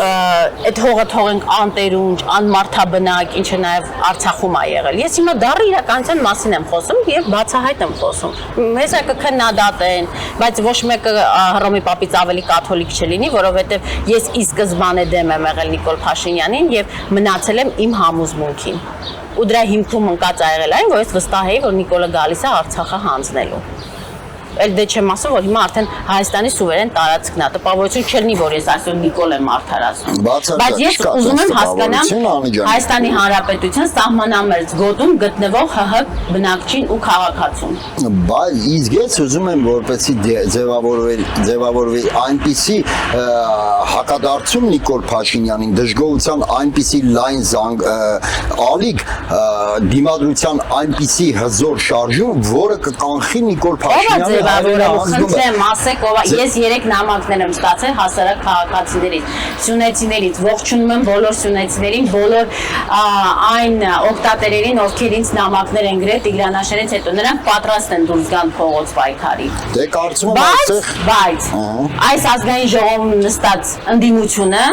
այդ հողը թողենք անտերունջ, անմարդաբնակ, ինչը նաև Արցախում է եղել։ Ես հիմա դառը իրականության մասին եմ խոսում եւ բացահայտ եմ խոսում։ Մեզ կքննադատեն, բայց ոչ մեկը Հռոմի պապից ավելի կաթոլիկ չլինի, որովհետեւ ես ի սկզբանե դեմ եմ եղել Նիկոլ Փաշինյանին եւ մնացել եմ իմ համոզմունքին։ Ու դրա հիմքում ընկած ա եղել այն, որ ես վստահ էի, որ Նիկոլը գալիս է Արցախը հանձնելու։ Էլ դե չեմ ասում, որ հիմա արդեն Հայաստանի սուվերեն տարածքն է, տպավորություն չլինի, որ ես այսօր Նիկոլ եմ արդարացնում։ Բայց ես ուզում եմ հասկանամ Հայաստանի Հանրապետության սահմանամերձ գոտում գտնվող ՀՀ բնակչին ու քաղաքացուն։ Բայց իսկ ես ուզում եմ որպեսզի ձևավորվի այնպիսի հակադարձում Նիկոլ Փաշինյանին, դժգոհության այնպիսի լայն ալիք, դիմադրության այնպիսի հզոր շարժում, որը կկանխի Նիկոլ Փաշինյանը Խնդրեմ, ասեք, ես 3 նամակներ եմ ստացել հասարակ քաղաքացիներից, սյունեցիներից, ողջունում եմ բոլոր սյունեցիներին, բոլոր այն օգտատերերին, ովքեր ինձ նամակներ են գրել Տիգրանաշենից հետո, նրանք պատրաստ են դուրս գան փողոց պայքարի։ Դե կարծում եմ այստեղ բայց այս ազգային ժողովում նստած ընդդիմությունը,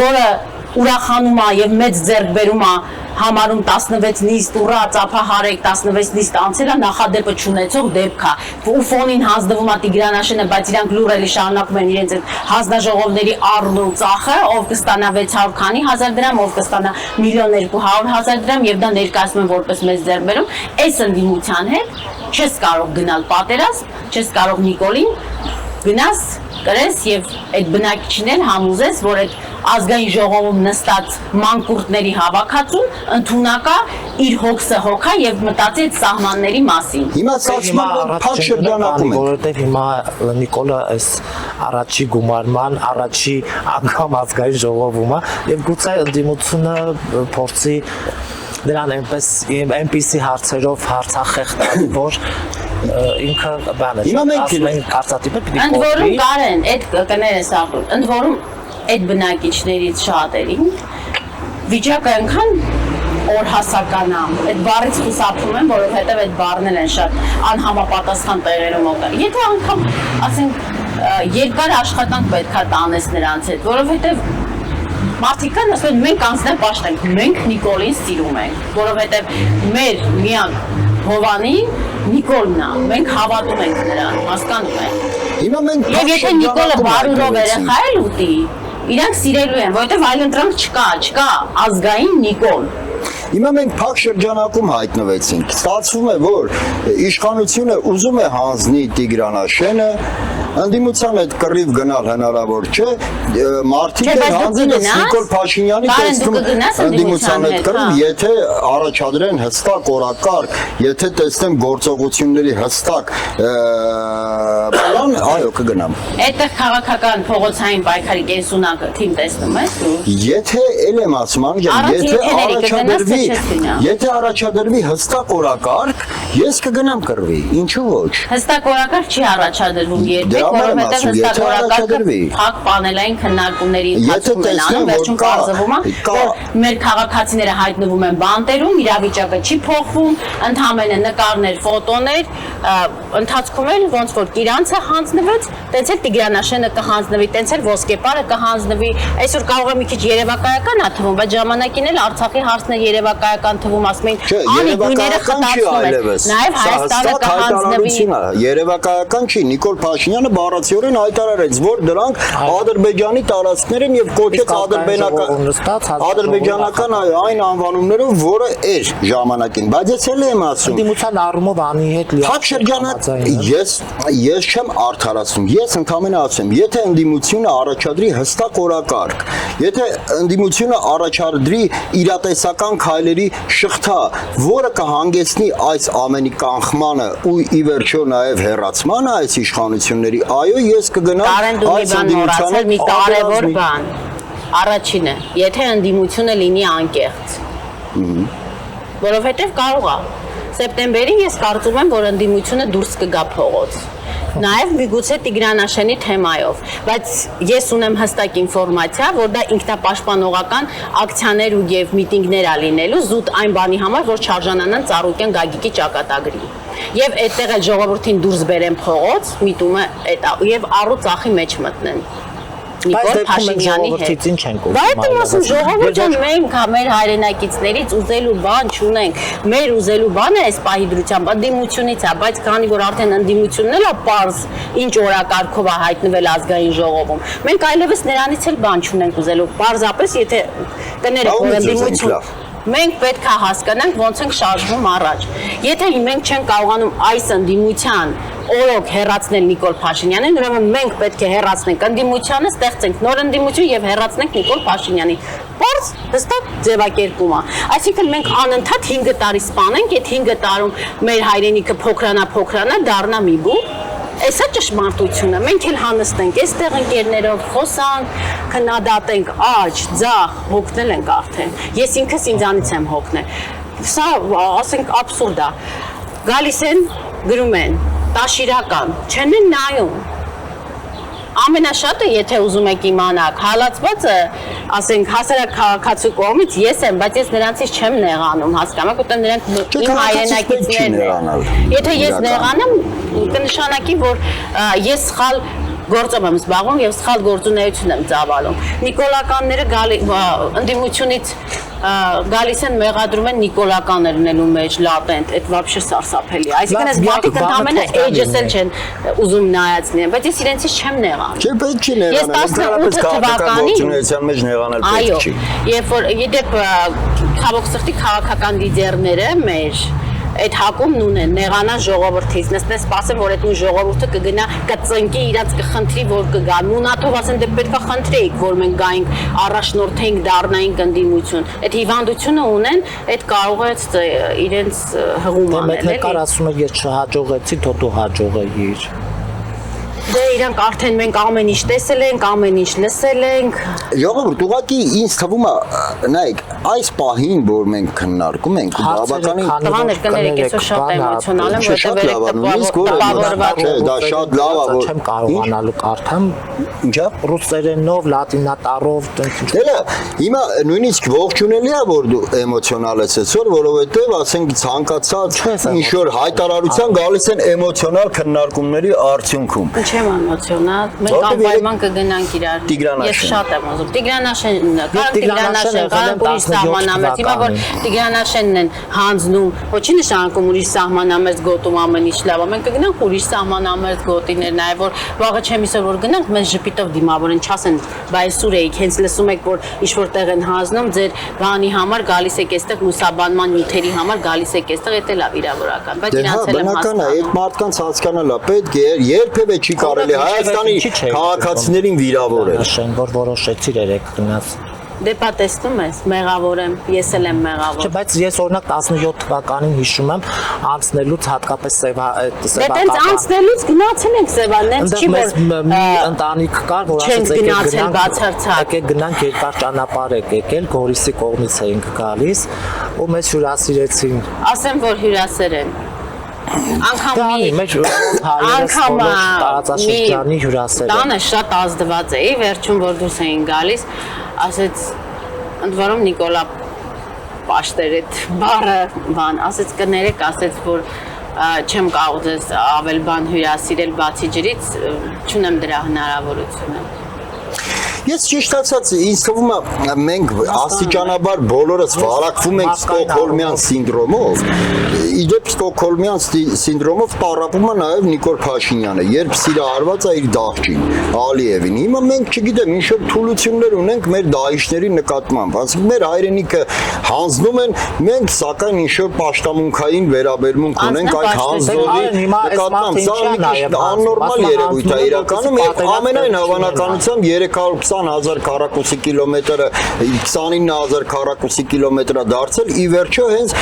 որը ուրախանում է եւ մեծ ձեռքբերում է համարում 16 նիստ ուռա ծափահարեք 16 նիստ անցել է նախադեպը չունեցող դեպք է ու ֆոնին հանձնվում է Տիգրանաշենը բայց իրանք լուրելի շարունակում են իրենց այդ հանձնաժողովների առնու ծախը ով կստանա 600 քանի հազար դրամ ով կստանա 1.200.000 դրամ եւ դա ներկայացնում են որպես մեծ ձեռքբերում այս ընդդիմության հետ չես կարող գնալ պատերազմ չես կարող Նիկոլին գնաս կրես եւ այդ բնակիչներ համոզես որ այդ ազգային ժողովում նստած մանկուրտների հավաքածուն ընդունակա իր հոգսը հոգա եւ մտածի այդ սահմանների մասին։ Հիմա ստացվում է փակ շրջանակում է։ Որովհետև հիմա Նիկոլը այս առաջի գումարման առաջի անգամ ազգային ժողովում է եւ գուցե ընդդիմությունը փորձի նրան այնպիսի հարցերով հարցախեղդել, որ ինքը բանը մենք կարծատիպը պիտի ընդ որում Կարեն, այդ կներես աղոտ, ընդ որում այդ բնակիչներից շատերին վիճակը այնքան օրհասականամ, այդ բառից խուսափում են, որովհետև այդ բառներ են շատ անհամապատասխան տեղերում օգտվել։ Եթե անգամ, ասենք, երկար աշխատանք պետքա տանես նրանց հետ, որովհետև մարդիկ կան ասում են մենք անձնեն պաշտենք, մենք Նիկոլին սիրում ենք, որովհետև մեր միակ Հովանին Նիկոլն է, մենք հավատում ենք նրան, հասկանում եք։ Հիմա մենք Եվ եթե Նիկոլը բարուրով երեխա էլ ուտի, իրանք սիրելու են, որովհետև այլընտրանք չկա ազգային Նիկոլ։ Հիմա մենք փակ շրջանակում հայտնվեցինք։ Ստացվում է, որ իշխանությունը ուզում է հանձնի Տիգրանաշենը, ընդդիմության այդ կռիվ գնալ հնարավոր չէ, մարդիկ են հանձնես Նիկոլ Փաշինյանի տեսնում ընդդիմության այդ կռիվ, եթե առաջադրեն հստակ օրակարգ, եթե տեսնեմ գործողությունների հստակ պլան, այո, կգնամ։ Այդտեղ քաղաքական փողոցային պայքարի կենսունակը թիմ տեսնում ես դու։ Եթե ել եմ ասում, եթե առաջադրվի հստակ օրակարգ, ես կգնամ կռվի, ինչու ոչ։ Հստակ օրակարգ չի առաջադրվում երբեք, որովհետև հստակ օրակարգը փակ պանելային քննարկումների ընթացքում են անում, վերջում պարզվում է, որ մեր քաղաքացիները հայտնվում են բանտերում, իրավիճակը չի փոխվում, ընդհանրապես նկարներ, ֆոտոներ, ընթացքում էլ ոնց որ Կիրանցը հանձնվեց, տենց էլ Տիգրանաշենը կհանձնվի, տենց էլ Ոսկեպարը կհանձնվի։ Այսօր կարող է մի քիչ երևակայական է թվում, բայց ժամանակին էլ Արցախի հարցն է երևակայական թվում, ասում են, անի գույները խտացնում են։ Նաև Հայաստանը կհանձնվի։ Երևակայական չի, Նիկոլ Փաշինյանը բառացիորեն հայտարարեց, որ դրանք Ադրբեջանի տարածքներ են եւ կոչեց ադրբեջանական այն անվանումներով, որը էր ժամանակին, բայց ես էլ եմ ասում։ Ընդդիմության առումով անի հետ Փակ շրջանակ ես չեմ արդարացնում, ես ընդհանրապես ասում, եթե ընդդիմությունը առաջադրի հստակ օրակարգ, եթե ընդդիմությունը առաջադրի իրատեսական քայլերի շղթա, որը կհանգեցնի այս ամենի կանխմանը ու ի վերջո նաև հեռացմանը այս իշխանությունների, այո, ես կգնամ այս ընդդիմությանը մի կարևոր բան։ Առաջինը, եթե ընդդիմությունը լինի անկեղծ, որովհետև կարող է Սեպտեմբերին ես կարծում եմ, որ ընդդիմությունը դուրս կգա փողոց։ Նաև միգուցե Տիգրանաշենի թեմայով, բայց ես ունեմ հստակ ինֆորմացիա, որ դա ինքնապաշտպանողական ակցիաներ ու եւ միտինգներ ա լինելու զուտ այն բանի համար, որ չարժանանան Ծառուկյան Գագիկի ճակատագրի։ Եվ այդտեղ էլ ժողովրդին դուրս բերեն փողոց, միտումը այդ եւ առուծախի մեջ մտնեն։ Նիկոլ Փաշինյանի հետ։ Բայց ասում ժողովուրդը մենք մեր հայրենակիցներից ուզելու բան չունենք։ Մեր ուզելու բանը այս պահի դրությամբ ընդդիմությունից է, բայց քանի որ արդեն ընդդիմությունն էլ է պարզ ինչ օրակարգով է հայտնվել ազգային ժողովում։ Մենք այլևս նրանից էլ բան չունենք ուզելու։ Պարզապես եթե կներեք որ ընդդիմություն մենք պետք է հասկանանք ոնց ենք շարժվում առաջ։ Եթե մենք չենք կարողանում այս ընդդիմության օրոք հեռացնել Նիկոլ Փաշինյանին, ուրեմն մենք պետք է հեռացնենք ընդդիմությանը, ստեղծենք նոր ընդդիմություն եւ հեռացնենք Նիկոլ Փաշինյանին։ Պարզ հստակ ձևակերպում է։ Այսինքն մենք անընդհատ 5 տարի սպանենք, այդ 5 տարում մեր հայրենիքը փոքրանա, դառնա մի բու։ Այսա ճշմարտությունը, մենք էլ հանստենք, այստեղ ընկերներով խոսանք, քննադատենք, աճ, ձախ, հոգնել ենք արդեն։ Ես ինքս ինձանից եմ հոգնել։ Սա, ասենք, աբսուրդ է։ Գալիս են, գրում են, տաշիրական, չեն են նայում։ Ամենաշատը, եթե ուզում եք իմանաք, հալածվածը, ասենք, հասարակ քաղաքացու կողմից ես եմ, բայց ես նրանցից չեմ նեղանում, հասկանում եք, ուտեն նրանք իմ հայրենակիցներն են։ Եթե ես նեղանամ, կնշանակի, որ ես սխալ գործով եմ զբաղվում եւ սխալ գործունեություն եմ ծավալում։ Նիկոլականները ընդդիմությունից գալիս են մեղադրում են նիկոլականներ ունելու մեջ լատենտ, այդ вообще սարսափելի է։ Այսինքն այս մարդիկ ընդհանրապես էջս էլ չեն ուզում նայածնի, բայց ես իրենցից չեմ նեղանում։ Չէ, պետք չի նեղանալ։ Ես 18 թվականին գործունեության մեջ նեղանել պետք չի։ Երբ որ իդեպ ցավոք սրտի քաղաքական լիդերները մեր այդ հակումն ունեն, նեղանան ժողովրդից, նստեն սպասեն, որ այդ նույն ժողովուրդը կգնա կծնկի, իրաց կխնդրի, որ կգա։ Նունաթով ասեն, դե պետքա խնդրեիք, որ մենք գայինք, առաջնորդենք, դառնային կնդիմություն։ Այդ հիվանդությունը ունեն, այդ կարող է իրենց հղում անել, Մեկ նկար ասում է, ես չհաջողեցի, թող դու հաջողեիր։ Դե իրանք արդեն մենք ամեն ինչ տեսել ենք, ամեն ինչ լսել ենք։ Ժողովուրդ, ուղղակի ինձ թվում է, նայեք, այս պահին, որ մենք քննարկում ենք, բավականին Տղաներ կներեք, այսօր շատ էմոցիոնալ եմ, որտեղ դա շատ լավ է, որ չեմ կարողանալու կարդամ ինչա ռուսերենով, լատինատարով, Դելա, հիմա նույնիսկ ողջունելի է, որ դու էմոցիոնալ ես այսօր, որովհետև ասենք ցանկացած ինչ-որ հայտարարության գալիս են էմոցիոնալ քննարկումների արդյունքում։ Չեմ էմոցիոնալ, մենք անպայման կգնանք իրար։ Ես շատ եմ ուզում։ Տիգրանաշեն, կարող ուրիշ սահմանամերձ, հիմա որ Տիգրանաշենն են հանձնում, ոչի նշանակում ուրիշ սահմանամերձ գոտում ամեն ինչ լավ է, մենք կգնանք ուրիշ սահմանամերձ գոտիներ, նաև որ վաղը չեմ իսը որ գնանք, մեզ ժպիտով դիմավորեն, չասեն, բայց սուր էիք, հենց լսում եք, որ ինչ-որ տեղ են հանձնում, ձեր բանի համար գալիս եք այստեղ լուսաբանման նյութերի համար գալիս եք այստեղ, դա էլ է վիրավորական, բայց իրանց էլ եմ բնական է, այդ մարդկանց հասկանալա պետք է երբևէ չի կարելի Հայաստանի քաղաքացիներին վիրավորել։ Որ որոշեցիր երեք գնաց։ Դե պա տեսնում ես, մեղավոր եմ, ես էլ եմ մեղավոր։ Չէ, բայց ես օրինակ 17 թվականին հիշում եմ անցնելուց հատկապես Դե տենց անցնելուց գնացել ենք Սևան, նենց չի որ մի ընտանիք կար, որ ասաց եկեք գնանք երկար ճանապարհ եկել, Գորիսի կողմից էինք գալիս ու մեզ հյուրասիրեցին։ Ասեմ որ հյուրասեր են։ Անգամ տարածաշրջանի հյուրասեր։ Տանը շատ ազդված էի, վերջում որ դուրս էին գալիս, ասեց ընդ որում Նիկոլա Պաշտեր այդ բառը բան, ասեց կներեք, ասեց որ չեմ կարող ձեզ ավել բան հյուրասիրել բացի ջրից, չունեմ դրա հնարավորությունը։ Ես ճիշտ ասած, ինձ թվում է մենք աստիճանաբար բոլորս վարակվում ենք Ստոկհոլմյան սինդրոմով։ Իդեպ Ստոկհոլմյան սինդրոմով տառապում է նաև Նիկոլ Փաշինյանը, երբ սիրահարված է իր դահճին Ալիևին։ Հիմա մենք չգիտեմ, ինչ-որ թուլություններ ունենք մեր դահիճների նկատմամբ, ասենք մեր հայրենիքը հանձնում են, մենք սակայն ինչ-որ պաշտամունքային վերաբերմունք ունենք այդ հանձնողի նկատմամբ։ Սա մի քիչ աննորմալ երևույթ է իրականում եւ ամենայն հավանականությամբ 320,000 քառակուսի կիլոմետրը 29,000 քառակուսի կիլոմետրը դարձել ի վերջո հենց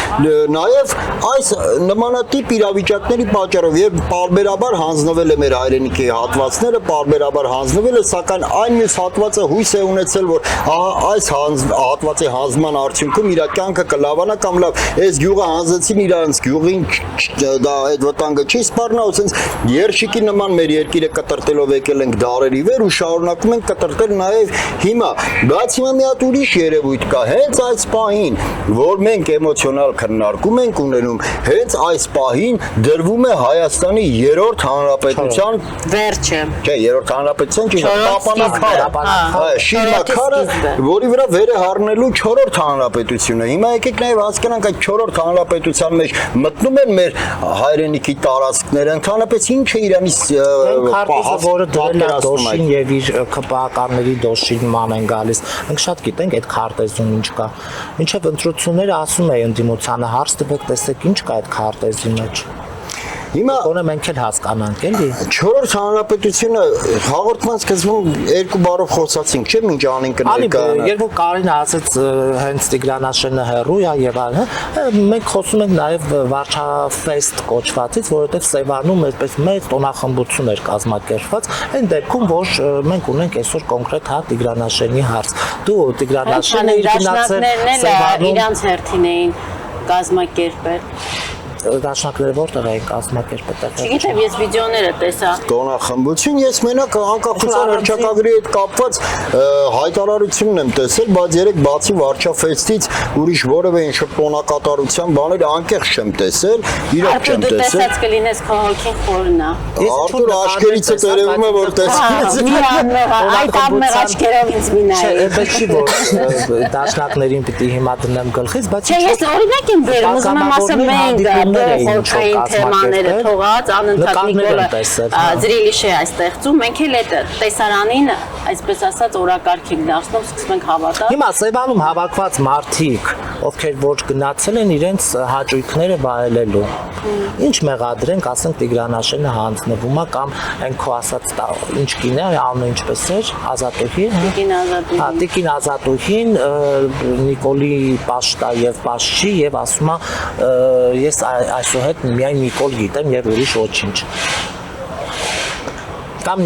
նաև այս նմանատիպ իրավիճակների պատճառով երբ պարբերաբար հանձնվել է մեր հայրենիքի հատվածները, պարբերաբար հանձնվել է, սակայն այն մյուս հատվածը հույս է ունեցել, որ այս հատվածի հանձնման արդյունքում իր կյանքը կլավանա կամ լավ, այս գյուղը հանձնեցին իրանց գյուղին դա այդ վտանգը չի սպառնա, ու sense երշիկի նման մեր երկիրը կտրտելով եկել ենք դարերի վեր ու շարունակում ենք կտրտել նաև հիմա, բայց հիմա մի հատ ուրիշ երևույթ կա, հենց այս պահին, որ մենք էմոցիոնալ քննարկում ենք ունենում, հենց այս պահին դրվում է Հայաստանի 3-րդ հանրապետության վերջը, չէ, 3-րդ հանրապետության չի, տապանակարը, շիրմաքարը, որի վրա վեր է հառնելու 4-րդ հանրապետությունը։ Հիմա եկեք նաև հասկանանք այդ 4-րդ հանրապետության մեջ մտնում են մեր հայրենիքի տարածքները, ընդհանրապես ինչ է իրանից որը դրել է դոշին եւ իր քպահականների դոշին ման են գալիս։ Մենք շատ գիտենք այդ քարտեզում ինչ կա։ Մինչև ընտրությունները ասում էին ընդդիմությանը հարց տվեք, տեսեք ինչ կա այդ քարտեզի մեջ։ Հիմա Որը մենք էլ հասկանանք, էլի։ 4-րդ հանրապետությունը հաղորդման սկզբում երկու բառով խոսացինք, չէ՞, ինչ անին կներկայանա։ Երբ որ Կարինը ասեց հենց Տիգրանաշենը հեռու է եւ այլն, մենք խոսում ենք նաեւ Վարչաֆեստ կոչվածից, որովհետեւ Սևանում այսպես մեծ տոնախմբություն էր կազմակերպված, այն դեպքում որ մենք ունենք այսօր կոնկրետ հա Տիգրանաշենի հարց։ Դու Տիգրանաշենը իր գնացել Սևանում իրանց հերթին էին կազմակերպել։ Դաշնակները որտեղ էին կազմակերպել։ Չգիտեմ, ես վիդեոները տեսա։ Տոնախմբություն, ես մենակ անկախության հռչակագրի հետ կապված հայտարարությունն եմ տեսել, բայց երեք բացի Վարչաֆեստից ուրիշ որևէ ինչ-որ տոնակատարության բաներ անկեղծ չեմ տեսել, իրոք չեմ տեսել։ Դու տեսած կլինես քո հոգին խորնա։ Արտուր աշկերից է երևում է որ տեսած։ Մի անմեղ, այդ անմեղ աչքերով ինձ մի նայ։ Չէ, այդպես չի որ դաշնակներին պիտի հիմա դնեմ գլխից, բայց Չէ, ես օրինակ եմ բերում, ուզում եմ ասեմ մենք խորքային թեմաները թողած անընդհատ Նիկոլը Զրիլիշ է այստեղծում, մենք էլ այդ տեսարանին, այսպես ասած, օրակարգ ենք դարձնում, սկսում ենք հավատալ։ Հիմա Սևանում հավաքված մարդիկ, ովքեր որ գնացել են իրենց հաճույքները վայելելու։ Ինչ մեղադրենք, ասենք Տիգրան հանձնվում է կամ այն քո ասած ինչ կին է, անունը ինչպես էր, Ազատուհի, հա, Տիկին Ազատուհին Նիկոլի պաշտա եւ պաշտի եւ ասում է ես այսուհետ միայն Նիկոլ գիտեմ եւ ուրիշ ոչինչ։ Կամ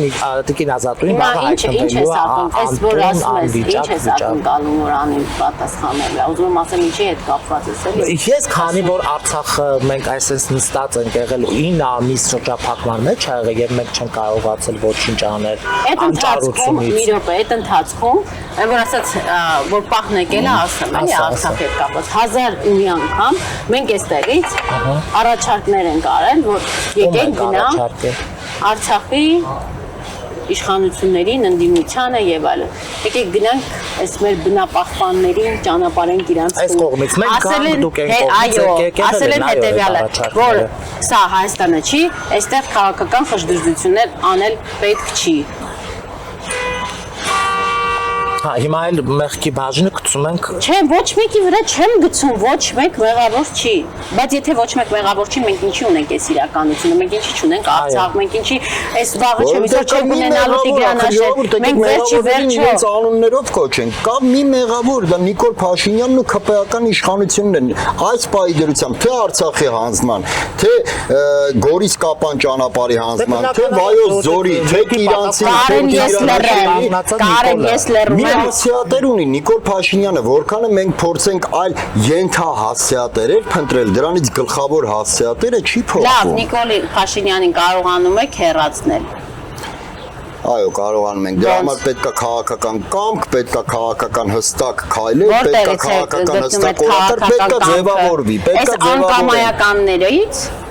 Տիկին Ազատուհին բաղ հայտնվելու այս որ ասում ես, ինչ ես ակում տալու որ անին պատասխանել։ Ուզում եմ ասեմ ինչի հետ կապված ես էլի։ Ես քանի որ Արցախը մենք այսպես նստած ենք եղել 9 ամիս շրջափակման մեջ ա եղել եւ մենք չենք կարողացել ոչինչ անել անճարությունից։ Մի րոպե, այդ ընթացքում այն որ ասած որ պահն եկել է ասեմ էլի Արցախի հետ կապված 1009 անգամ մենք այստեղից առաջարկներ ենք արել որ եկենք գնանք Արցախի իշխանություններին ընդդիմությանը եւ այլն։ Եկեք գնանք այս մեր բնապահպաններին ճանապարհենք իրանց այս կողմից մենք գանք դուք են կողմից եկեք ասել են հետեւյալը որ սա Հայաստանը չի, այստեղ քաղաքական խժդժություններ անել պետք չի։ Հա, հիմա էլ մեղքի բաժինը գցում ենք։ Չէ, ոչ մեկի վրա չեմ գցում, ոչ մեկ մեղավոր չի։ Բայց եթե ոչ մեկ մեղավոր չի, մենք ինչի ունենք այս իրականությունը, մենք ինչի չունենք Արցախ, մենք ինչի այս վաղը չեմ իսօր չենք ունենալու Տիգրանաշեն։ Մենք վերջի վերջո անուններով կոչենք։ Կա մի մեղավոր, դա Նիկոլ Փաշինյանն ու ԿՊ-ական իշխանությունն են։ Այս պահի դրությամբ թե Արցախի հանձնման, թե Գորիս Կապան ճանապարհի հանձնման, թե Վայոց ձորի, թե Իրանցի, Կարեն Եսլերը հասցեատեր ունի Նիկոլ Փաշինյանը, որքան է մենք փորձենք այլ ենթահասցեատերեր փնտրել, դրանից գլխավոր հասցեատերը չի փոխվում։ Լավ, Նիկոլ Փաշինյանին կարողանում եք հեռացնել։ Այո, կարողանում ենք։ Դրա համար պետք է քաղաքական կամք, պետք է քաղաքական հստակ քայլեր, պետք է քաղաքական հստակ օրակարգ, պետք է ձևավորվի, պետք է ձևավորվի։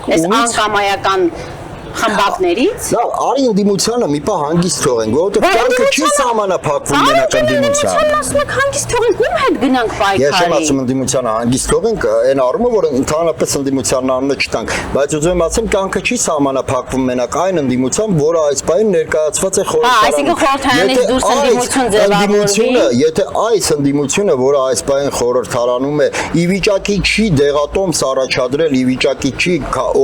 Այս անկամայական խմբակներից։ Լավ, արի ընդդիմությանը մի պահ հանգիստ թողենք, որովհետև կյանքը չի սահմանափակվում մենակ ընդդիմության։ Ասում եք հանգիստ թողենք, ում հետ գնանք պայքարի։ Ես չեմ ասում ընդդիմությանը հանգիստ թողենք, այն առումով որ ընդհանրապես ընդդիմության անունը չտանք, բայց ուզում եմ ասեմ կյանքը չի սահմանափակվում մենակ այն ընդդիմությամբ, որը այս պահին ներկայացված է խորհրդարանին։ Եթե այս ընդդիմությունը, որը այս պահին խորհրդարանում է, ի վիճակի չի դեղատոմս առաջադրել, ի վիճակի չի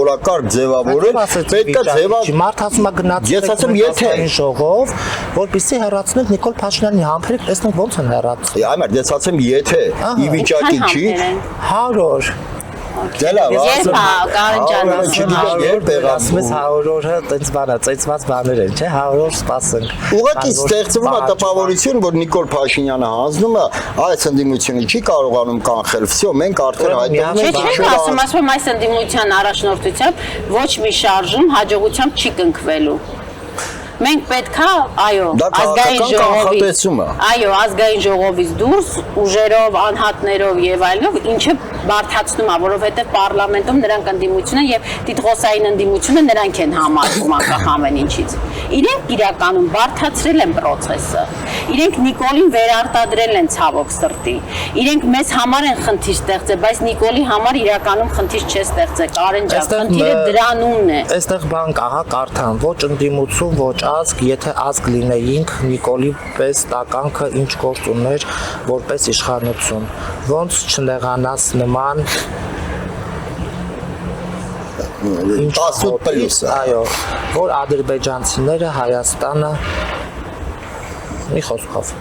օրակարգ ձևավորել, պետք է Մարդ ասում է գնացել ժողով, որպեսզի հեռացնենք Նիկոլ Փաշինյանի համբերեք, տեսնենք ոնց են հեռացել։ Այո, ես ասեմ, եթե ի վիճակի չի 100 Երբ Կարեն ջան ասում ես 100-ը տենց բանա, ծեծված բաներ են, չէ, 100 սպասենք։ Ուղղակի ստեղծվում է տպավորություն, որ Նիկոլ Փաշինյանը հանձնում է, այս ընդդիմությունը չի կարողանում կանխել, վсё, մենք արդեն հայտնում ենք։ Չէ, ասում այս ընդդիմության առաջնորդությամբ ոչ մի շարժում հաջողությամբ չի կնքվելու։ Մենք պետքա, այո, ազգային ժողովից դուրս ուժերով, անհատներով եւ այլնով, ինչը բարդացնում է, որովհետեւ պարլամենտում նրանք ընդդիմություն են եւ տիտղոսային ընդդիմությունը նրանք են համարվում անկախ ամեն ինչից։ Իրենք իրականում բարդացրել են process-ը։ Իրենք Նիկոլին վերարտադրել են ցավոք սրտի։ Իրենք մեզ համար են խնդիր ստեղծել, բայց Նիկոլի համար իրականում խնդիր չէ ստեղծել։ Կարեն ջան, խնդիրը դրանումն է։ Այստեղ բան կա, հա, կարդան, ոչ ընդդիմություն, ոչ ազգ, եթե ազգ լինեինք, Նիկոլի պես տականքը ինչ գործ ուներ որպես իշխանություն։ Ոնց չնեղանաս նման 18+, այո, որ ադրբեջանցիները Հայաստանը մի խոսքով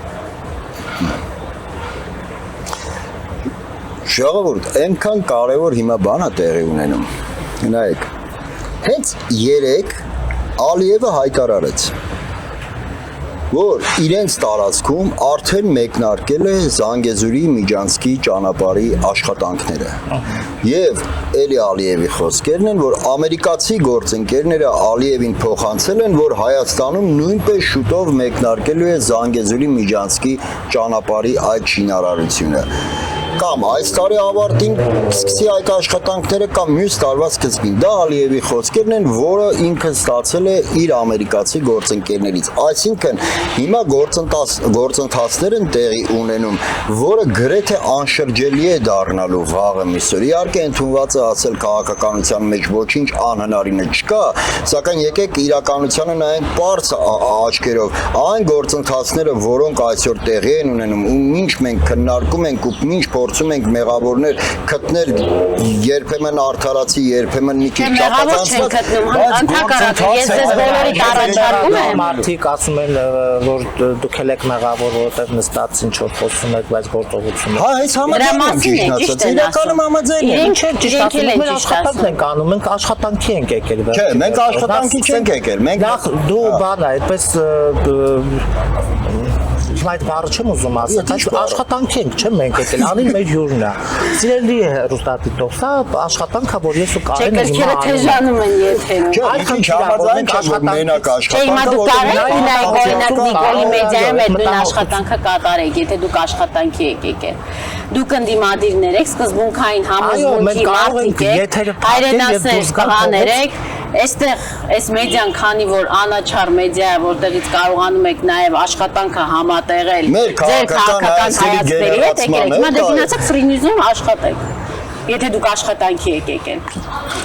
Ժողովուրդ, այնքան կարևոր հիմա բան է տեղի ունենում։ Նայեք, հենց երեք Ալիևը հայտարարեց, որ իրենց տարածքում արդեն մեկնարկել է Զանգեզուրի Միջանցքի ճանապարհի աշխատանքները։ Եվ Էլի Ալիևի խոսքերն են, որ ամերիկացի գործընկերները Ալիևին փոխանցել են, որ Հայաստանում նույնպես շուտով մեկնարկելու է Զանգեզուրի Միջանցքի ճանապարհի այդ շինարարությունը։ Կամ այս տարի ավարտին սկսի այդ աշխատանքները կամ մյուս տարվա սկզբին։ Դա Ալիևի խոսքերն են, որը ինքը ստացել է իր ամերիկացի գործընկերներից։ Այսինքն հիմա գործընթացներ են տեղի ունենում, որը գրեթե անշրջելի է դառնալու վաղը միսօր։ Իհարկե ընդունված է ասել քաղաքականության մեջ ոչինչ անհնարինը չկա, սակայն եկեք իրականությանը նայենք պարզ աչքերով։ Այն գործընթացները, որոնք այսօր տեղի են ունենում ու ինչ մենք քննարկում ենք ու ինչ փորձում ենք մեղավորներ գտնել երբեմն արդարացի, երբեմն մի քիչ Մեղավոր չեն գտնում, ընդհակառակը ես ձեզ բոլորիդ առաջարկում եմ։ Մարդիկ ասում են, որ դուք եք մեղավոր, որովհետև նստած ինչ որ խոսում եք, բայց գործողությունը։ Հա, այս համաձայն եմ ճիշտ ասած։ Իրականում համաձայն եմ։ Ինչ է ճիշտ ասում, մենք աշխատանքն ենք անում, մենք աշխատանքի ենք եկել։ Չէ, մենք աշխատանքի չենք եկել։ Մենք նախ դու բան է, այդպես Հիմա այդ բառը չեմ ուզում ասել, բայց աշխատանք ենք, չէ՞ մենք եկել, անին մեր հյուրն է։ Սիրելի հեռուստադիտող, սա աշխատանք է, որ ես ու Կարենը հիմա թեժանում են եթերում։ Այդքան չհամաձայն չէ, որ մենակ Չէ, հիմա դուք աշխատանքը, կարեք նայեք օրինակ Նիկոլի մեդիայում այդ նույն աշխատանքը կատարեք, եթե դուք աշխատանքի եք եկել։ Դուք ընդդիմադիրներ եք, սկզբունքային համոզմունքի մարդիկ եք, հայրենասեր տղաներ եք, այստեղ այս մեդիան քանի որ անաչառ մեդիա է, որտեղից կարողանում եք նաև աշխատանքը համատեղել Մեր քաղաքական հայացքների հետ եկել եք, հիմա դե գնացեք Free News-ում աշխատեք։ Եթե դուք աշխատանքի եք եկել։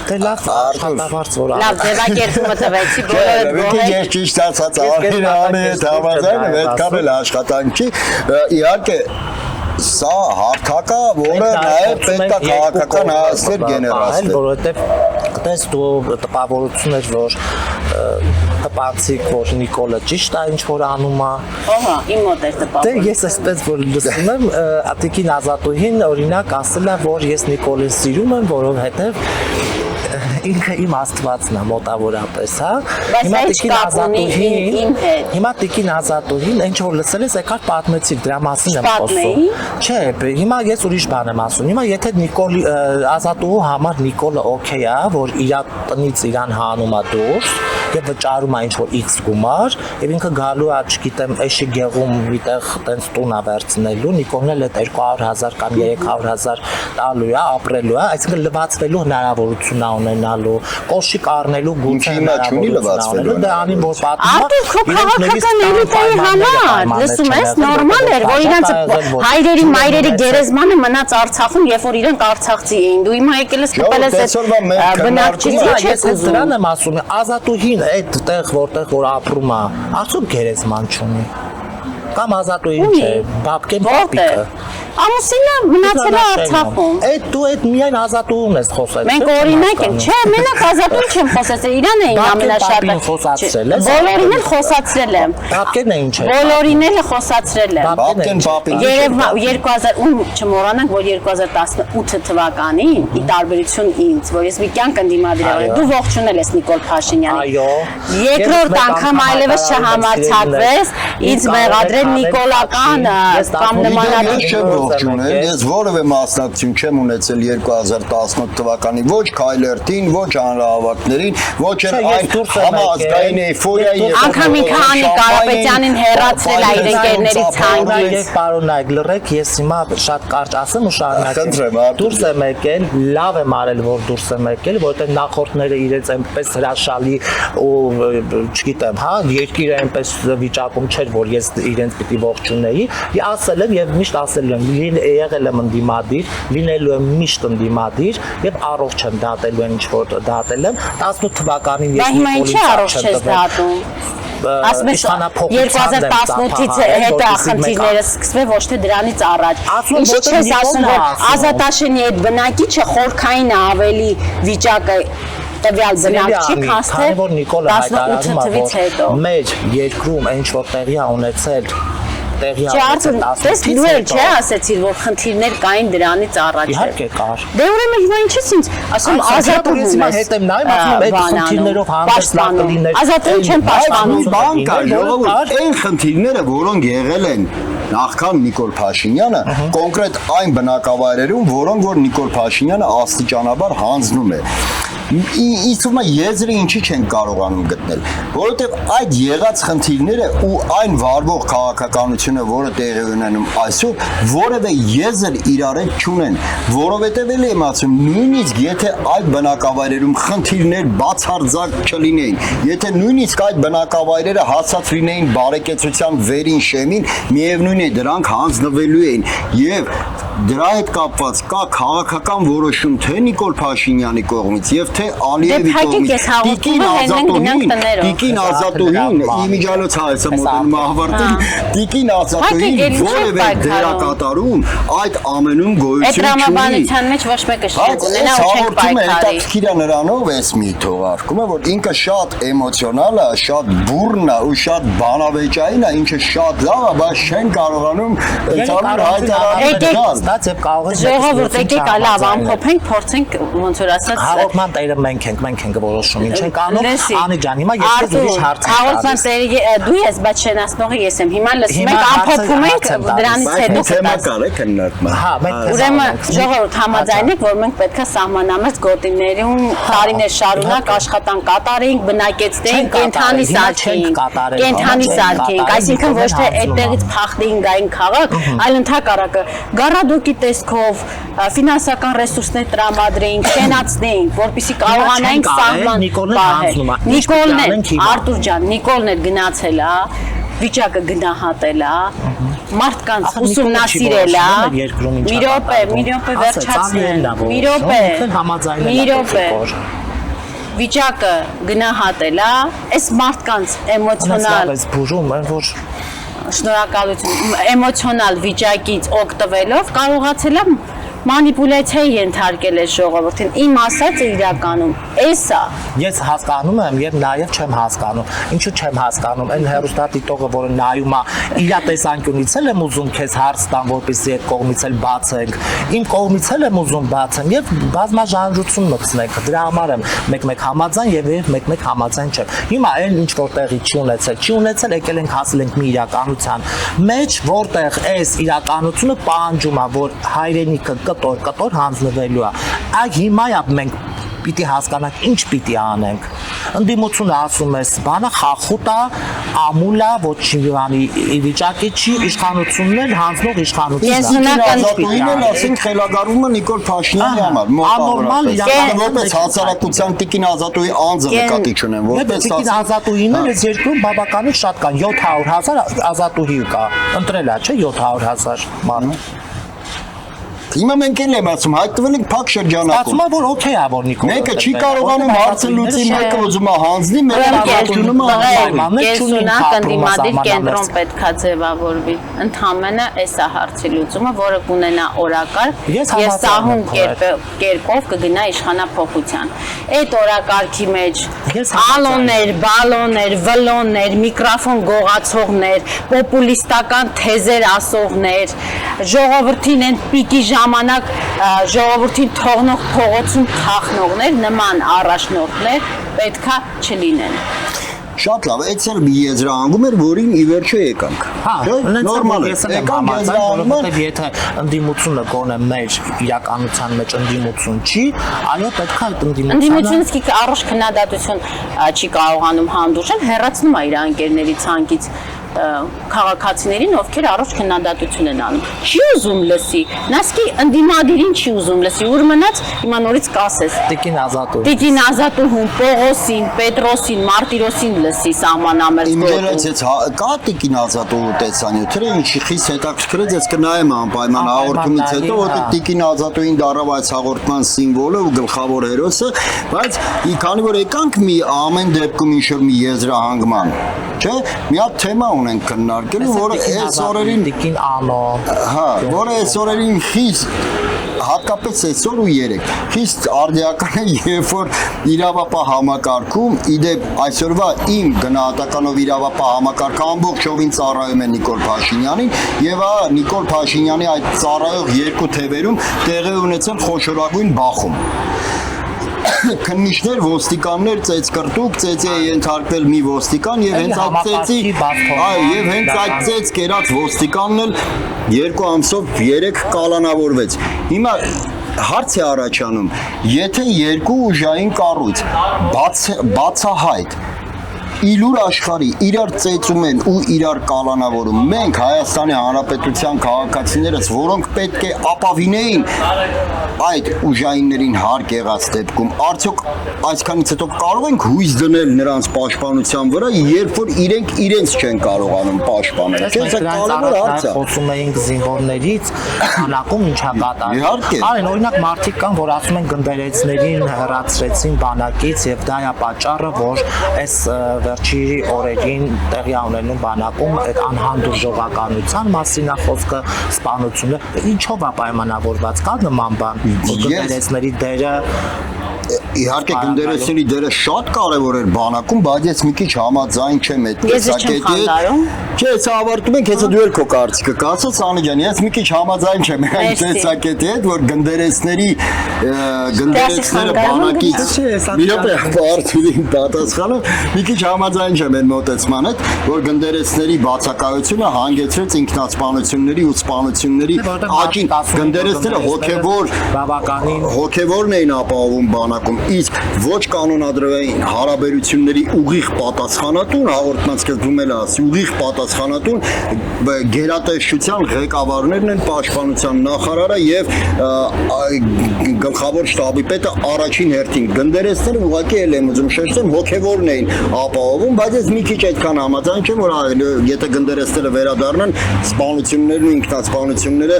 Դե լավ, աշխատավարձ որ Լավ, ձևակերպումը տվեցի, բոլորը գոհ ես ճիշտ ասած Արինանի հետ համաձայն եմ, այդքան էլ աշխատանքի իհարկե սա հարթակա, որը նաև պետք է քաղաքական հայացքներ գեներացնել, որովհետև դες դու տպավորություն էր, որ տպացիկ, որ Նիկոլը ճիշտ է ինչ որ անում է։ Ահա, իմ մոտ էր տպավորություն։ Դե ես այսպես որ լսում եմ, Ատիկին Ազատուհին օրինակ ասել է, որ ես Նիկոլին սիրում եմ, որովհետև ինքը իմ Աստվածն է մոտավորապես, հա։ Հիմա Տիկին Ազատուհին ինչ որ լսել ես, եկար պատմեցիք, դրա մասին եմ խոսում։ Չէ, հիմա ես ուրիշ բան եմ ասում։ Հիմա եթե Նիկոլի Ազատուհու համար Նիկոլը օքեյ է, որ իր տնից իրան հանում է դուրս եւ վճարում է ինչ որ X գումար, եւ ինքը գալու է, չգիտեմ, էշի գեղում միտեղ տենց տուն է վերցնելու, Նիկոլն էլ այդ 200,000 կամ 300,000 տալու է, ապրելու է, այսինքն լվացվելու հնարավորություն է ունենալու, կոշիկ առնելու գուցե հնարավորություն դա անին որ պատմում է քաղաքական էլիտայի համար, լսում ես, նորմալ էր, որ իրանց հայրերի, մայրերի գերեզմանը մնաց Արցախում, երբ որ իրանք արցախցի էին, դու հիմա եկել ես կպել ես այդ բնակչություն, ես դրան եմ ասում, Ազատուհին այդ տեղ որտեղ որ ապրում է, արդյոք գերեզման չունի։ Կամ Ազատուհին չէ, բաբկեն պապիկը։ Ամուսինը մնացել է Արցախում։ Այդ դու այդ միայն Ազատուհուն ես խոսել։ Մենք օրինակ ենք, չէ, մենակ Ազատուհուն չեմ խոսել, իրան էին ամենաշատը։ Բոլորին էլ խոսացրել եմ։ Բաբկեն է ինչ է։ Բոլորին էլ խոսացրել եմ։ Բաբկեն պապին։ Երևի 2000 չմոռանանք, որ 2018 թվականին, ի տարբերություն ինձ, որ ես մի կյանք ընդդիմադիր եմ, դու ողջունել ես Նիկոլ Փաշինյանին։ Այո։ Երկրորդ անգամ այլևս չհամարցակվես, ինձ մեղադրել նիկոլական կամ նմանատիպ ողջունել, ես որևէ մասնակցություն չեմ ունեցել 2018 թվականի ոչ Քայլերտին, ոչ հանրահավաքներին, ոչ այն համազգային էйֆորիայի անգամ ինքը Հանի Կարապետյանին հեռացրել է իր ընկերներից հանգից։ Պարոնայք լռեք, ես հիմա շատ կարճ ասեմ ու շարունակեմ։ Դուրս եմ եկել, լավ եմ արել, որ դուրս եմ եկել, որովհետև նախորդները իրենց այնպես հրաշալի ու չգիտեմ, հա, երկիրը այնպես վիճակում չէր, որ ես իրենց պիտի ողջունեի։ Ասել եմ եւ միշտ ասել եմ, եղել եմ ընդդիմադիր, լինելու եմ միշտ ընդդիմադիր եւ առողջ եմ դատելու եմ ինչ որ դատել եմ 18 թվականին ես հիմա ինչի առողջ ես դատում։ Ասում ես 2018-ից հետո խնդիրները սկսվել ոչ թե դրանից առաջ։ Ինչի՞ չես ասում, որ Ազատաշենի այդ բնակիչը խորքային ավելի վիճակը տվյալ բնակչի, քան որ Նիկոլը հայտարարում է, որ մեր երկրում ինչ որ տեղի է ունեցել Դες դու էլ չէ ասեցիր, որ խնդիրներ կային դրանից առաջ։ Իհարկե կար։ Դե ուրեմն հիմա ինչի՞ ինձ ասում Ազատուհուն ես։ Հետ եմ նայում, ասում եմ այդ խնդիրներով հանդես լավ կլիներ։ Ազատուհուն չեմ պաշտպանում։ Բան կա, ժողովուրդ, այն խնդիրները, որոնք եղել են նախքան Նիկոլ Փաշինյանը, կոնկրետ այն բնակավայրերում, որոնք որ Նիկոլ Փաշինյանը աստիճանաբար հանձնում է։ Իսկույն եզրը ինչի չեն կարողանում գտնել, որովհետև այդ եղած խնդիրները ու այն վարվող քաղաքականությունը, որը տեղի ունենում այսօր, որևէ եզր իրար հետ չունեն, որովհետև էլ եմ ասում, նույնիսկ եթե այդ բնակավայրերում խնդիրներ բացարձակ չլինեին, եթե նույնիսկ այդ բնակավայրերը հասած լինեին բարեկեցության վերին շեմին, միևնույն է դրանք հանձնվելու էին եւ դրա հետ կապված կա քաղաքական որոշում թե Նիկոլ Փաշինյանի կողմից եւ թե Ալիևի կողմից Տիկին Ազատուհին իմիջիալոց հայսը մոտենում ահվարտին Տիկին Ազատուհին որևէ դերակատարում այդ ամենում գոյություն չունի։ Այդ դրամաբանության մեջ ոչ մեկը շենք ունենա ու չենք պայքարի։ Հետաքրքիր է նրանով էս մի թողարկումը, որ ինքը շատ էմոցիոնալ է, շատ բուրն է ու շատ բանավեճային է, ինքը շատ լավ է, բայց չեն կարողանում ընդհանուր հայտարարել Դա ձև կարող է ժողովուրդ եկեք լավ ամփոփենք, փորձենք ոնց որ ասած հաղորդման տերը մենք ենք որոշում ինչ ենք անում Անի ջան հիմա ես ուրիշ հարց եմ հաղորդման տերը դու ես բայց շենացնողը ես եմ հիմա լսում ենք ամփոփում ենք դրանից հետո թեմա կար է քննարկման հա մենք ուրեմն ժողովուրդ համաձայնեք որ մենք պետք է սահմանամերձ գոտիներում տարիներ շարունակ աշխատանք կատարենք բնակեցնենք կենթանի սարքենք այսինքն ոչ թե այդտեղից փախնեին գային քաղաք այլ ընդհակառակը գարադոկի տեսքով ֆինանսական ռեսուրսներ տրամադրեինք շենացնեինք որպեսզի կարողանայինք սահման Նիկոլն է Արտուր ջան Նիկոլն էր գնացել է վիճակը գնահատել է մարդկանց ուսումնասիրել է մի րոպե վերջացնեմ մի րոպե վիճակը գնահատել է այս մարդկանց էմոցիոնալ շնորհակալություն էմոցիոնալ վիճակից օգտվելով կարողացել է մանիպուլյացիայի ենթարկել է ժողովրդին իմ ասածը իրականում էս է ես հասկանում եմ եւ նաեւ չեմ հասկանում ինչու չեմ հասկանում այն հերոստատիտողը որը նայում է իր տեսանկյունից եմ ուզում քեզ հարց տամ որպեսզի այդ կողմից էլ բացենք իմ կողմից եմ ուզում բացեմ եւ բազմաժանրություն մտցնենք դրա համար եմ մեկ-մեկ համաձայն եւ մեկ-մեկ համաձայն չեմ հիմա այն ինչ որ տեղի չի ունեցել եկել ենք հասել ենք մի իրականության մեջ որտեղ այս իրականությունը պահանջում է որ հայրենիքը կտոր հանձնվելու է այ հիմա մենք պիտի հասկանանք ինչ պիտի անենք ընդդիմությունը ասում է բանը խախուտ է ամուլ է ոչ մի վիճակի չի իշխանությունն էլ հանձնող իշխանությունն է ասենք խելագարումը Նիկոլ Փաշինյանի համար անորմալ որպես հասարակության Տիկին Ազատուհի անձը նկատի չունեմ որպես Տիկին Ազատուհին էլ այս երկրում բավականին շատ կան 700,000 Ազատուհի կա ընտրել է չէ 700,000 մարդ Հիմա մենք էլ եմ ասում, հայտնվել ենք փակ շրջանակում։ Ասում եմ, որ օքեյ է, որ Նիկոլ։ Մեկը չի կարողանում հարցը լուծի, մեկը ուզում է հանձնի, մեկը կարողանում է Կենսունակ ընդդիմադիր կենտրոն պետքա ձևավորվի։ Ընդհանրապես էս է հարցի լուծումը, որը կունենա օրակարգ եւ սահուն կերպով կգնա իշխանափոխության։ Այդ օրակարգի մեջ ալոններ, բալոններ, վլոններ, միկրոֆոն գողացողներ, պոպուլիստական թեզեր ասողներ, ժողովրդին են պիկի ժամանակ ժողովրդին թողնող փողոցում թախնողներ նման առաջնորդներ պետքա չլինեն Շատ լավ, այդ էլ մի եզրահանգում էր, որին ի վերջո եկանք։ Հա, նորմալ է։ Եկանք որովհետև եթե ընդդիմությունը կոնե մեր իրականության մեջ ընդդիմություն չի, այո, պետք է այդ ընդդիմությունը սկիք առողջ քննադատություն չի կարողանում հանդուրժել, հեռացնում է իր անկերների ցանկից քաղաքացիներին, ովքեր առողջ քննադատություն են անում։ Չի ուզում լսի, նասկի ընդդիմադիրին չի ուզում լսի, ուր մնաց հիմա նորից կասես։ Տիկին Ազատուհուն, Պողոսին, Պետրոսին, Մարտիրոսին լսի սահմանամերձ գործում։ Կա Տիկին Ազատուհու տեսանյութերը, ինչի խիստ հետաքրքրեց, ես կնայեմ անպայման հաղորդումից հետո, որտեղ Տիկին Ազատուհին դառավ այս հաղորդման սիմվոլը ու գլխավոր հերոսը, բայց քանի որ եկանք մի ամեն դեպքում ինչ-որ մի եզրահանգման, չէ՞, մի հատ թեմա ունենք քննարկելու, որը այս օրերին Տիկին Անո, հա, որը այս օրերին խիստ հատկապես այսօր ու երեք խիստ արդիական է, երբ որ իրավապահ համակարգում իդեպ այսօրվա իմ գնահատականով իրավապահ համակարգը ամբողջովին ծառայում է Նիկոլ Փաշինյանին եւ Նիկոլ Փաշինյանի այդ ծառայող երկու թևերում տեղի ունեցել խոշորագույն բախում քննիչներ, ոստիկաններ, ծեծկրտուկ, ծեծի է ենթարկվել մի ոստիկան եւ հենց այդ ծեծ կերած ոստիկանն էլ 2 ամսով 3 կալանավորվեց։ Հիմա հարց է առաջանում, եթե երկու ուժային կառույց բացահայտ Իլուր աշխարհի իրար ծեծում են ու իրար կալանավորում։ Մենք Հայաստանի Հանրապետության քաղաքացիներս, որոնք պետք է ապավինեին այդ ուժայիններին հարկ եղած դեպքում արդյոք այսքանից հետո կարող ենք հույս դնել նրանց պաշտպանության վրա, երբ որ իրենց չեն կարողանում պաշտպանել։ Չէ՞, սա կարևոր հարց է։ Խոսում էինք զինվորներից, բանակում ինչա կատարվում։ Իհարկե։ Այն օրինակ մարդիկ կան, որ ասում են գնդերեցներին հեռացրեցին բանակից եւ դա է պատճառը, որ այս վերջի օրերին տեղի ունենում բանակում այդ անհանդուրժողականության մասին է խոսքը, սպանությունը, ինչով է պայմանավորված, կա նման բան, որ գնդերեցների դերը Իհարկե գնդերեցների դերը շատ կարևոր էր բանակում, բայց ես մի քիչ համաձայն չեմ այդ տեսակետի։ Չէ, սա ավարտում ենք, հեսա դու էլ քո կարծիքը կասես, Անի ջան, ես մի քիչ համաձայն չեմ այդ տեսակետի հետ, որ գնդերեցները բանակից մի րոպե Արթուրին պատասխանը, մի քիչ համաձայն չեմ այդ մոտեցման հետ, որ գնդերեցների բացակայությունը հանգեցրեց ինքնասպանությունների ու սպանությունների աճին։ Գնդերեցները հոգևորն էին ապահովում բանակում, իսկ ոչ կանոնադրվային հարաբերությունների ուղիղ պատասխանատուն հաղորդման սկզբում էլ ասի, ուղիղ պատասխանատուն գերատեսչության ղեկավարներն են, պաշտպանության նախարարը եւ գլխավոր շտաբի պետը առաջին հերթին։ Գնդերեցները ուղղակի էլ եմ ուզում շեշտեմ, հոգևորն էին ապահովում, բայց ես մի քիչ այդքան համաձայն չեմ, որ եթե գնդերեցները վերադառնան, սպանություններն ու ինքնասպանությունները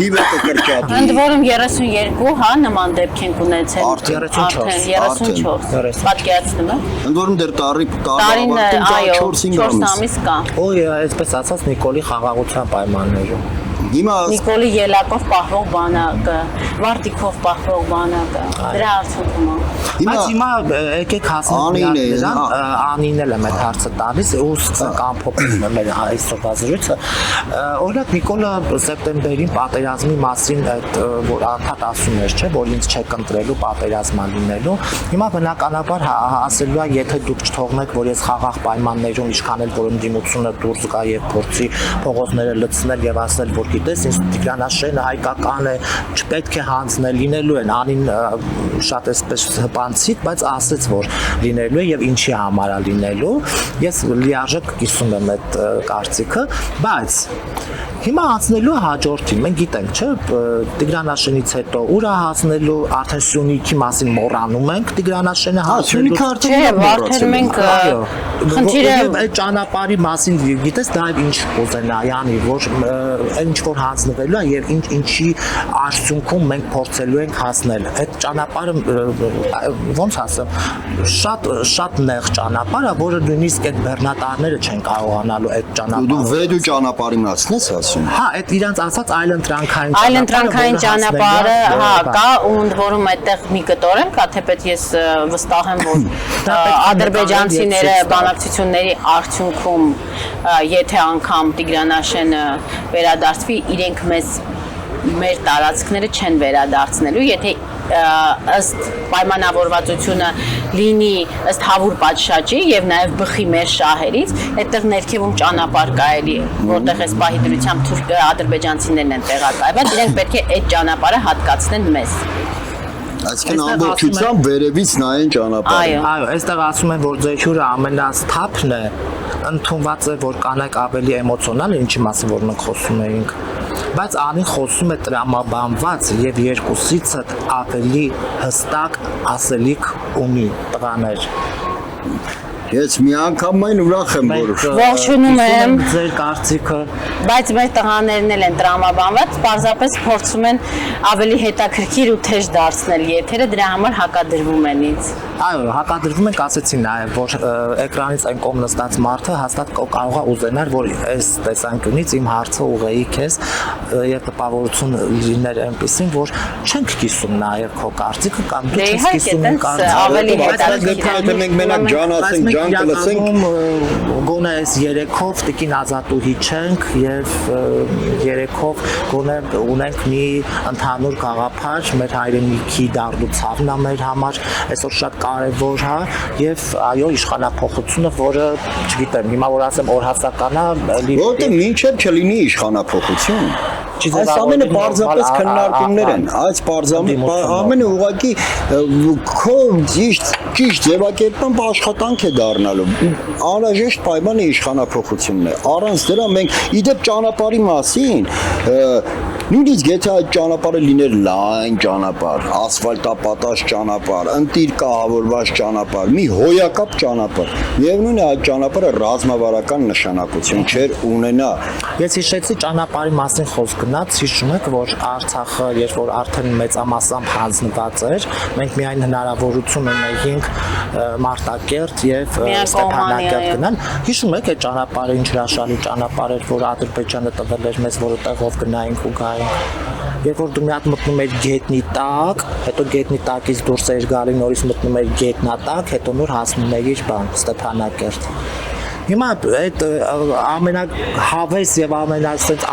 թիվը կկրճատվի։ Ընդ որում 32, հա, նման դեպք ենք ունեցել։ 34 պատկերացնում եք։ Ընդ որում դեռ Տարին, այո, 4 ամիս կա։ Ոյ, այսպես ասած Նիկոլի խաղաղության պայմաններում։ Հիմա Նիկոլի ելակով պահվող բանակը, Վարտիկով պահվող բանակը, դրա արդյունքում է։ Բայց հիմա եկեք հասնենք նրան, Անին էլ եմ այդ հարցը տալիս, ու սկսենք ամփոփել մեր այսօրվա զրույցը։ Օրինակ Նիկոլը սեպտեմբերին պատերազմի մասին այդ որ անդադ ասում էր, չէ, որ ինձ չեք ընտրելու պատերազմա լինելու։ Հիմա բնականաբար ասելու է, եթե դուք չթողնեք, որ ես խաղաղ պայմաններում ինչքան էլ որ ընդդիմությունը դուրս գա եւ փորձի փողոցները լցնել եւ ասել, որ գիտես, ինձ Տիգրանաշենը հայկական է, չպետք է հանձնել, լինելու են, Անին շատ էսպես հպանցիկ, բայց ասեց, որ լինելու է եւ ինչի համար է լինելու։ Ես լիարժեք կիսում եմ այդ կարծիքը, բայց հիմա անցնելու հաջորդին, մենք գիտենք, չէ, Տիգրանաշենից հետո ուր է հասնելու, արդեն Սյունիքի մասին մոռանում ենք, Տիգրանաշենը հասնելու։ Չէ, վարդերում ենք խնդիրը այդ ճանապարհի մասին գիտես դա ինչ կուզենայի անի, որ ինչ որ հանձնվելու է եւ ինչի արդյունքում մենք փորձելու ենք հասնել։ Այդ ճանապարհը ոնց ասեմ, շատ նեղ ճանապարհ է, որը նույնիսկ այդ բեռնատարները չեն կարողանալու այդ ճանապարհը։ Դու վեդու ճանապարհի մասն ես ասում։ Հա, այդ իրանց ասած այլընտրանքային ճանապարհը, հա, կա ու ընդ որում այդտեղ մի կտոր էլ կա, թեպետ ես վստահ եմ, որ ադրբեջանցիները բանակցությունների արդյունքում եթե անգամ Տիգրանաշենը վերադարձվի, իրենք մեր տարածքները չեն վերադարձնելու, եթե ըստ պայմանավորվածությունը լինի ըստ հավուր պատշաճի եւ նաեւ բխի մեր շահերից, այդտեղ ներքևում ճանապարհ կա էլի, որտեղ այս պահի դրությամբ ադրբեջանցիներն են տեղակայված, իրենք պետք է այդ ճանապարհը հատկացնեն մեզ։ Այսինքն ամբողջությամբ վերևից նայեն ճանապարհը։ Այո, այստեղ ասում են, որ ձեր հյուրը ամենասթափն է, ընդունված է, որ կանայք ավելի էմոցիոնալ են, ինչի մասին որ մենք խոսում էինք, բայց Անին խոսում է տրամաբանված եւ երկուսիցը ավելի հստակ ասելիք ունի տղաներ։ Ես միանգամայն ուրախ եմ, որ ողջունում եմ ձեր կարծիքը, բայց մեր տղաներն էլ են տրամաբանված, պարզապես փորձում են ավելի հետաքրքիր ու թեժ դարձնել եթերը, դրա համար հակադրվում են ինձ։ Այո, հակադրվում ենք, ասեցի նաև, որ էկրանից այն կողմ նստած մարդը հաստատ կարող է ուզենալ, որ այս տեսանկյունից իմ հարցը ուղեի քեզ եւ տպավորություն լիներ այնպեսին, որ չենք կիսում նաև քո կարծիքը կամ դու չես կիսում իմ կարծիքը։ Մենք մենակ ջան ասենք, ջան կլսենք, գոնե այս երեքով տիկին Ազատուհի չենք եւ երեքով գոնե ունենք մի ընդհանուր գաղափար մեր հայրենիքի դառնուցավն է մեր համար, այսօր շատ կարևոր հա եւ այո իշխանապողությունը, որը չգիտեմ, հիմա որ ասեմ օրհասական է, որտե մինչև չլինի իշխանապողություն։ Այս ամենը պարզապես քննարկումներ են, այս ամենը ուղղակի քո ճիշտ ձևակերպման աշխատանք է դառնալու։ Անհրաժեշտ պայմանը իշխանապողությունն է։ Առանց դրա մենք իդեպ ճանապարհի մասին Նույնիսկ եթե այդ ճանապարհը լիներ լայն ճանապարհ, ասֆալտապատած ճանապարհ, ընտիր կահավորված ճանապարհ, մի հոյակապ ճանապարհ, միևնույն է այդ ճանապարհը ռազմավարական նշանակություն չէր ունենա։ Ես հիշեցի ճանապարհի մասին խոսք գնաց, հիշում եք, որ Արցախը, երբ որ արդեն մեծամասամբ հանձնված էր, մենք միայն հնարավորություն ունեինք Մարտակերտ եւ Ստեփանակերտ գնալ։ Հիշում եք այդ ճանապարհը ինչ հրաշալի ճանապարհ էր, որ Ադրբեջանը տվել էր մեզ, որ այդտեղով գնայինք ու գայինք։ Երբ որ դու մի հատ մտնում ես գետնի տակ, հետո գետնի տակից դուրս ես գալի, նորից մտնում ես գետնատակ, հետո նոր հասնում ես Ստեփանակերտ։ Հիմա այդ ամենահավես եւ ամենասենց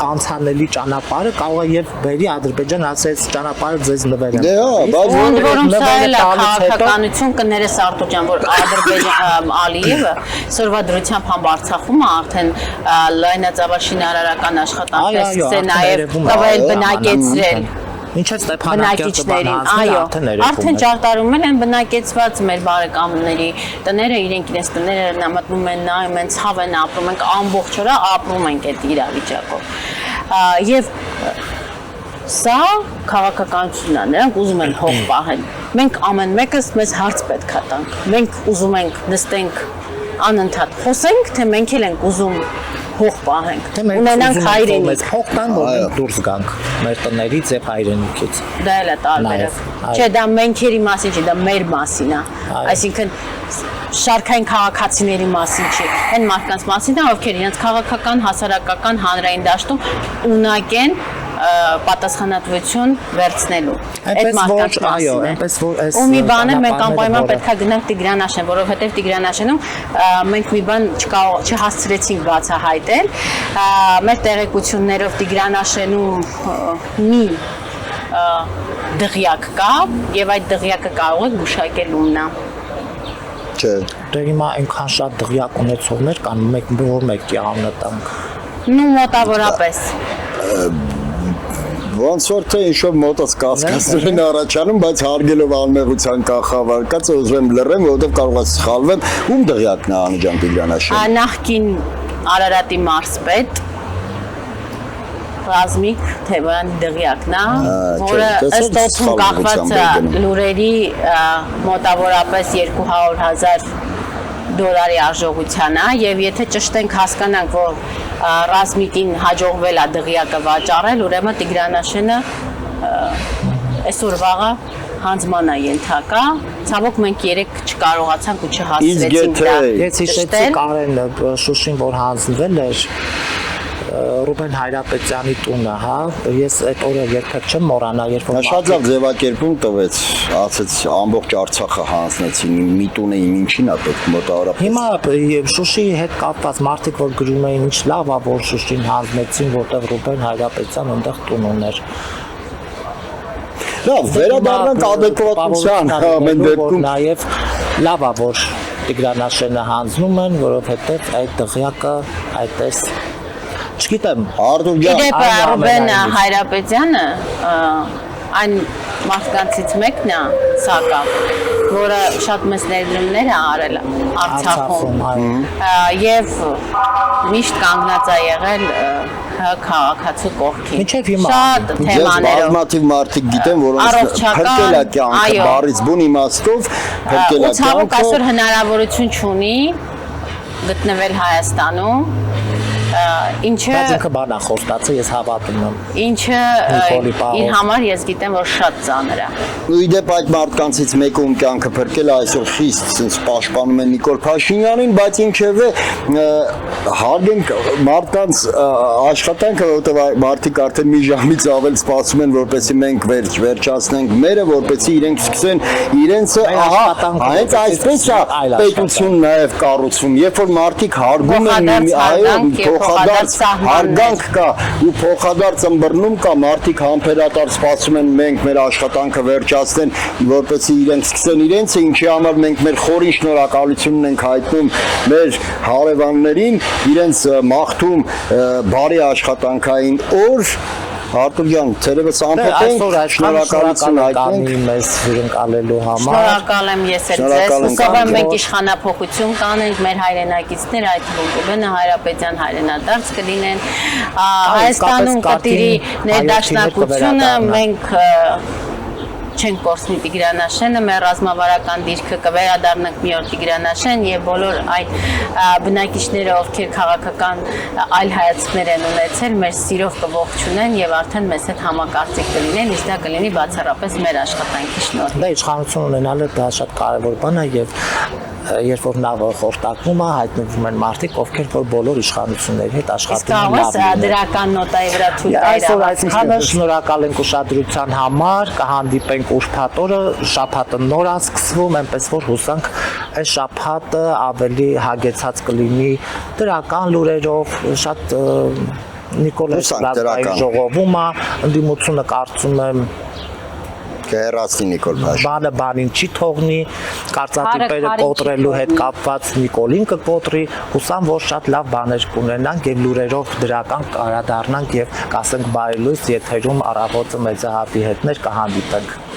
անցանելի ճանապարհը կարող է եւ բերի Ադրբեջան ասես ճանապարհը ձեզ նվեր եմ։ Դե հա, բայց որոնց այլ քաղաքականություն կներես Արտոջան, որ Ադրբեջան Ալիևը սորվադրությամբ համ Արցախում է արդեն լայնածավալ շինարարական աշխատանքներ սկսել նաեւ տվել բնակեցրել Ինչ է Ստեփանակերտը այո, արդեն ճարտարում են բնակեցված մեր բարեկամների տները, իրենց տները մտնում են նայում են, ցավ են ապրում, ենք ամբողջ օրը ապրում ենք այդ իրավիճակով։ Եվ սա քաղաքականությունն է, նրանք ուզում են հող պահել։ Մենք ամեն մեկս մեզ հարց պետք է տանք։ Մենք ուզում ենք նստենք անընդհատ խոսենք, թե մենք էլ ենք ուզում հող պահենք, ունենանք հայրենիք։ Հող տան, որ մենք դուրս գանք մեր տներից եւ հայրենիքից։ Դա էլ է տարբերը։ Չէ, դա մենքերի մասին չի, դա մեր մասին է։ Այսինքն շարքային քաղաքացիների մասին չի, այն մարդկանց մասին է, ովքեր իրենց քաղաքական, հասարակական, հանրային դաշտում ունակ են պատասխանատվություն վերցնելու։ Այդ մարդկանց մասին է։ Այնպես որ այս ու մի բան է մենք անպայման պետք է գնանք Տիգրանաշեն, որովհետև Տիգրանաշենում մենք մի բան չհասցրեցինք բացահայտել։ Մեր տեղեկություններով Տիգրանաշենում մի դղյակ կա եւ այդ դղյակը կարող է գուշակել ումնա։ չէ։ Դե հիմա այնքան շատ դղյակ ունեցողներ կան, որ մեկի անունը տանք։ Նու մոտավորապես։ Ոնց որ թե ինչ-որ մոտած կասկածներ են առաջանում, բայց հարգելով անմեղության կախավարկած ուզում եմ լռեմ, որովհետև կարող է սխալվեմ, ում դղյակն է Անի ջան Տիգրանաշեն։ Նախկին Արարատի մարզպետ Ռազմիկ Թևոյանի դղյակն է, որը ըստ ոցում կախված լուրերի մոտավորապես 200,000 դոլարի արժողության է եւ եթե ճշտենք հասկանանք, որ Ռազմիկին հաջողվել է դղյակը վաճառել, ուրեմն Տիգրանաշենը այսօր վաղը հանձնման է ենթակա, ցավոք մենք երեք չկարողացանք ու չհասցրեցինք դա։ Ես հիշեցի Կարեն Շուշին, որ հանձնվել էր Ռուբեն Հայրապետյանի տունը, հա, ես այդ օրը երբեք չեմ մոռանա, երբ որ շատ լավ ձևակերպում տվեց, ասեց ամբողջ Արցախը հանձնեցին, մի տուն է ինչին է պետք մոտավորապես։ Հիմա Շուշիի հետ կապված մարդիկ որ գրում էին ինչ լավ է որ Շուշին հանձնեցին, որտեղ Ռուբեն Հայրապետյան այնտեղ տուն ուներ։ Լավ, վերադառնանք ադեկվատության ամեն դեպքում նաև լավ է որ Տիգրանաշենը հանձնում են, որովհետև այդ դղյակը այդպես չգիտեմ, Արտուր ջան, Ռուբեն Հայրապետյանը այն մարդկանցից մեկն է, սակա, որը շատ մեծ ներդրումներ է արել Արցախում եւ միշտ կանգնած է եղել քաղաքացու կողքին։ Մինչև հիմա շատ թեմաներով բազմաթիվ մարդիկ գիտեն, որոնց փրկել է կյանքը, բառից բուն իմաստով փրկել է կյանքը։ Ցավոք այսօր հնարավորություն չունի գտնվել Հայաստանում, ինչը բայց ինքը բանա խոստացը ես հավատում եմ։ Ինչը իր համար ես գիտեմ, որ շատ ծանր է։ Ու իդեպ այդ մարդկանցից մեկը ում կյանքը փրկել է այսօր խիստ sense պաշտպանում են Նիկոլ Փաշինյանին, բայց ինչևէ հարգենք մարդկանց աշխատանքը, որովհետև մարդիկ արդեն մի ժամից ավել սպասում են, որպեսզի մենք վերջացնենք մերը, որպեսզի իրենք սկսեն իրենցը, ահա, հենց այսպես է պետություն նաև կառուցվում, երբ որ մարդիկ հարգում են, այո, փոխադարձ հարգանք կա ու փոխադարձ ըմբռնում կա, մարդիկ համբերատար սպասում են մենք մեր աշխատանքը վերջացնեն, որպեսզի իրենք սկսեն իրենցը, ինչի համար մենք մեր խորին շնորհակալությունն ենք հայտնում մեր հարևաններին, իրենց մաղթում բարի աշխատանքային օր Արտուր ջան, ցերևս Այսօր ամփոփենք, շնորհակալություն հայտնենք։ մեզ հյուրընկալելու համար։ Շնորհակալ եմ ես էլ ձեզ։ Հուսով եմ մենք իշխանափոխություն կանենք, մեր հայրենակիցները, այդ թվում Գուբենը Հայրապետյան հայրենադարձ կլինեն։ Հայաստանում կտիրի ներդաշնակությունը, մենք չենք կորցնի Տիգրանաշենը, մեր ռազմավարական դիրքը կվերադառնանք մի օր Տիգրանաշեն եւ բոլոր այն բնակիչները, ովքեր քաղաքական այլ հայացքներ են ունեցել, մեր սիրով կողջունեն եւ արդեն մեզ հետ համակարծիք կլինեն, իսկ դա կլինի բացառապես մեր աշխատանքի շնորհիվ։ Դա իշխանություն ունենալը դա շատ կարևոր բան է եւ երբ որ նա խորտակվում է, հայտնվում են մարդիկ, ովքեր որ բոլոր իշխանությունների հետ աշխատում են լավ։ Իսկ դրական նոտայի վրա թույլ տայր։ Այսօր այսքանը շնորհակալ ենք ուշադրության համար, կհանդիպենք ուրբաթ օրը, շաբաթը նոր է սկսվում, այնպես որ հուսանք այս շաբաթը ավելի հագեցած կլինի դրական լուրերով, շատ Նիկոլաս Լազարովի ժողովում է, ընդդիմությունը կարծում եմ կհեռացնի Նիկոլ Փաշինյանը։ Բանը բանին չի թողնի, կարծատիպերը կոտրելու հետ կապված Նիկոլին կկոտրի, հուսամ որ շատ լավ բաներ կունենանք եւ լուրերով դրական կարադառնանք եւ կասենք բարի լույս եթերում առավոտը մեծահատի հետներ կհանդիպենք։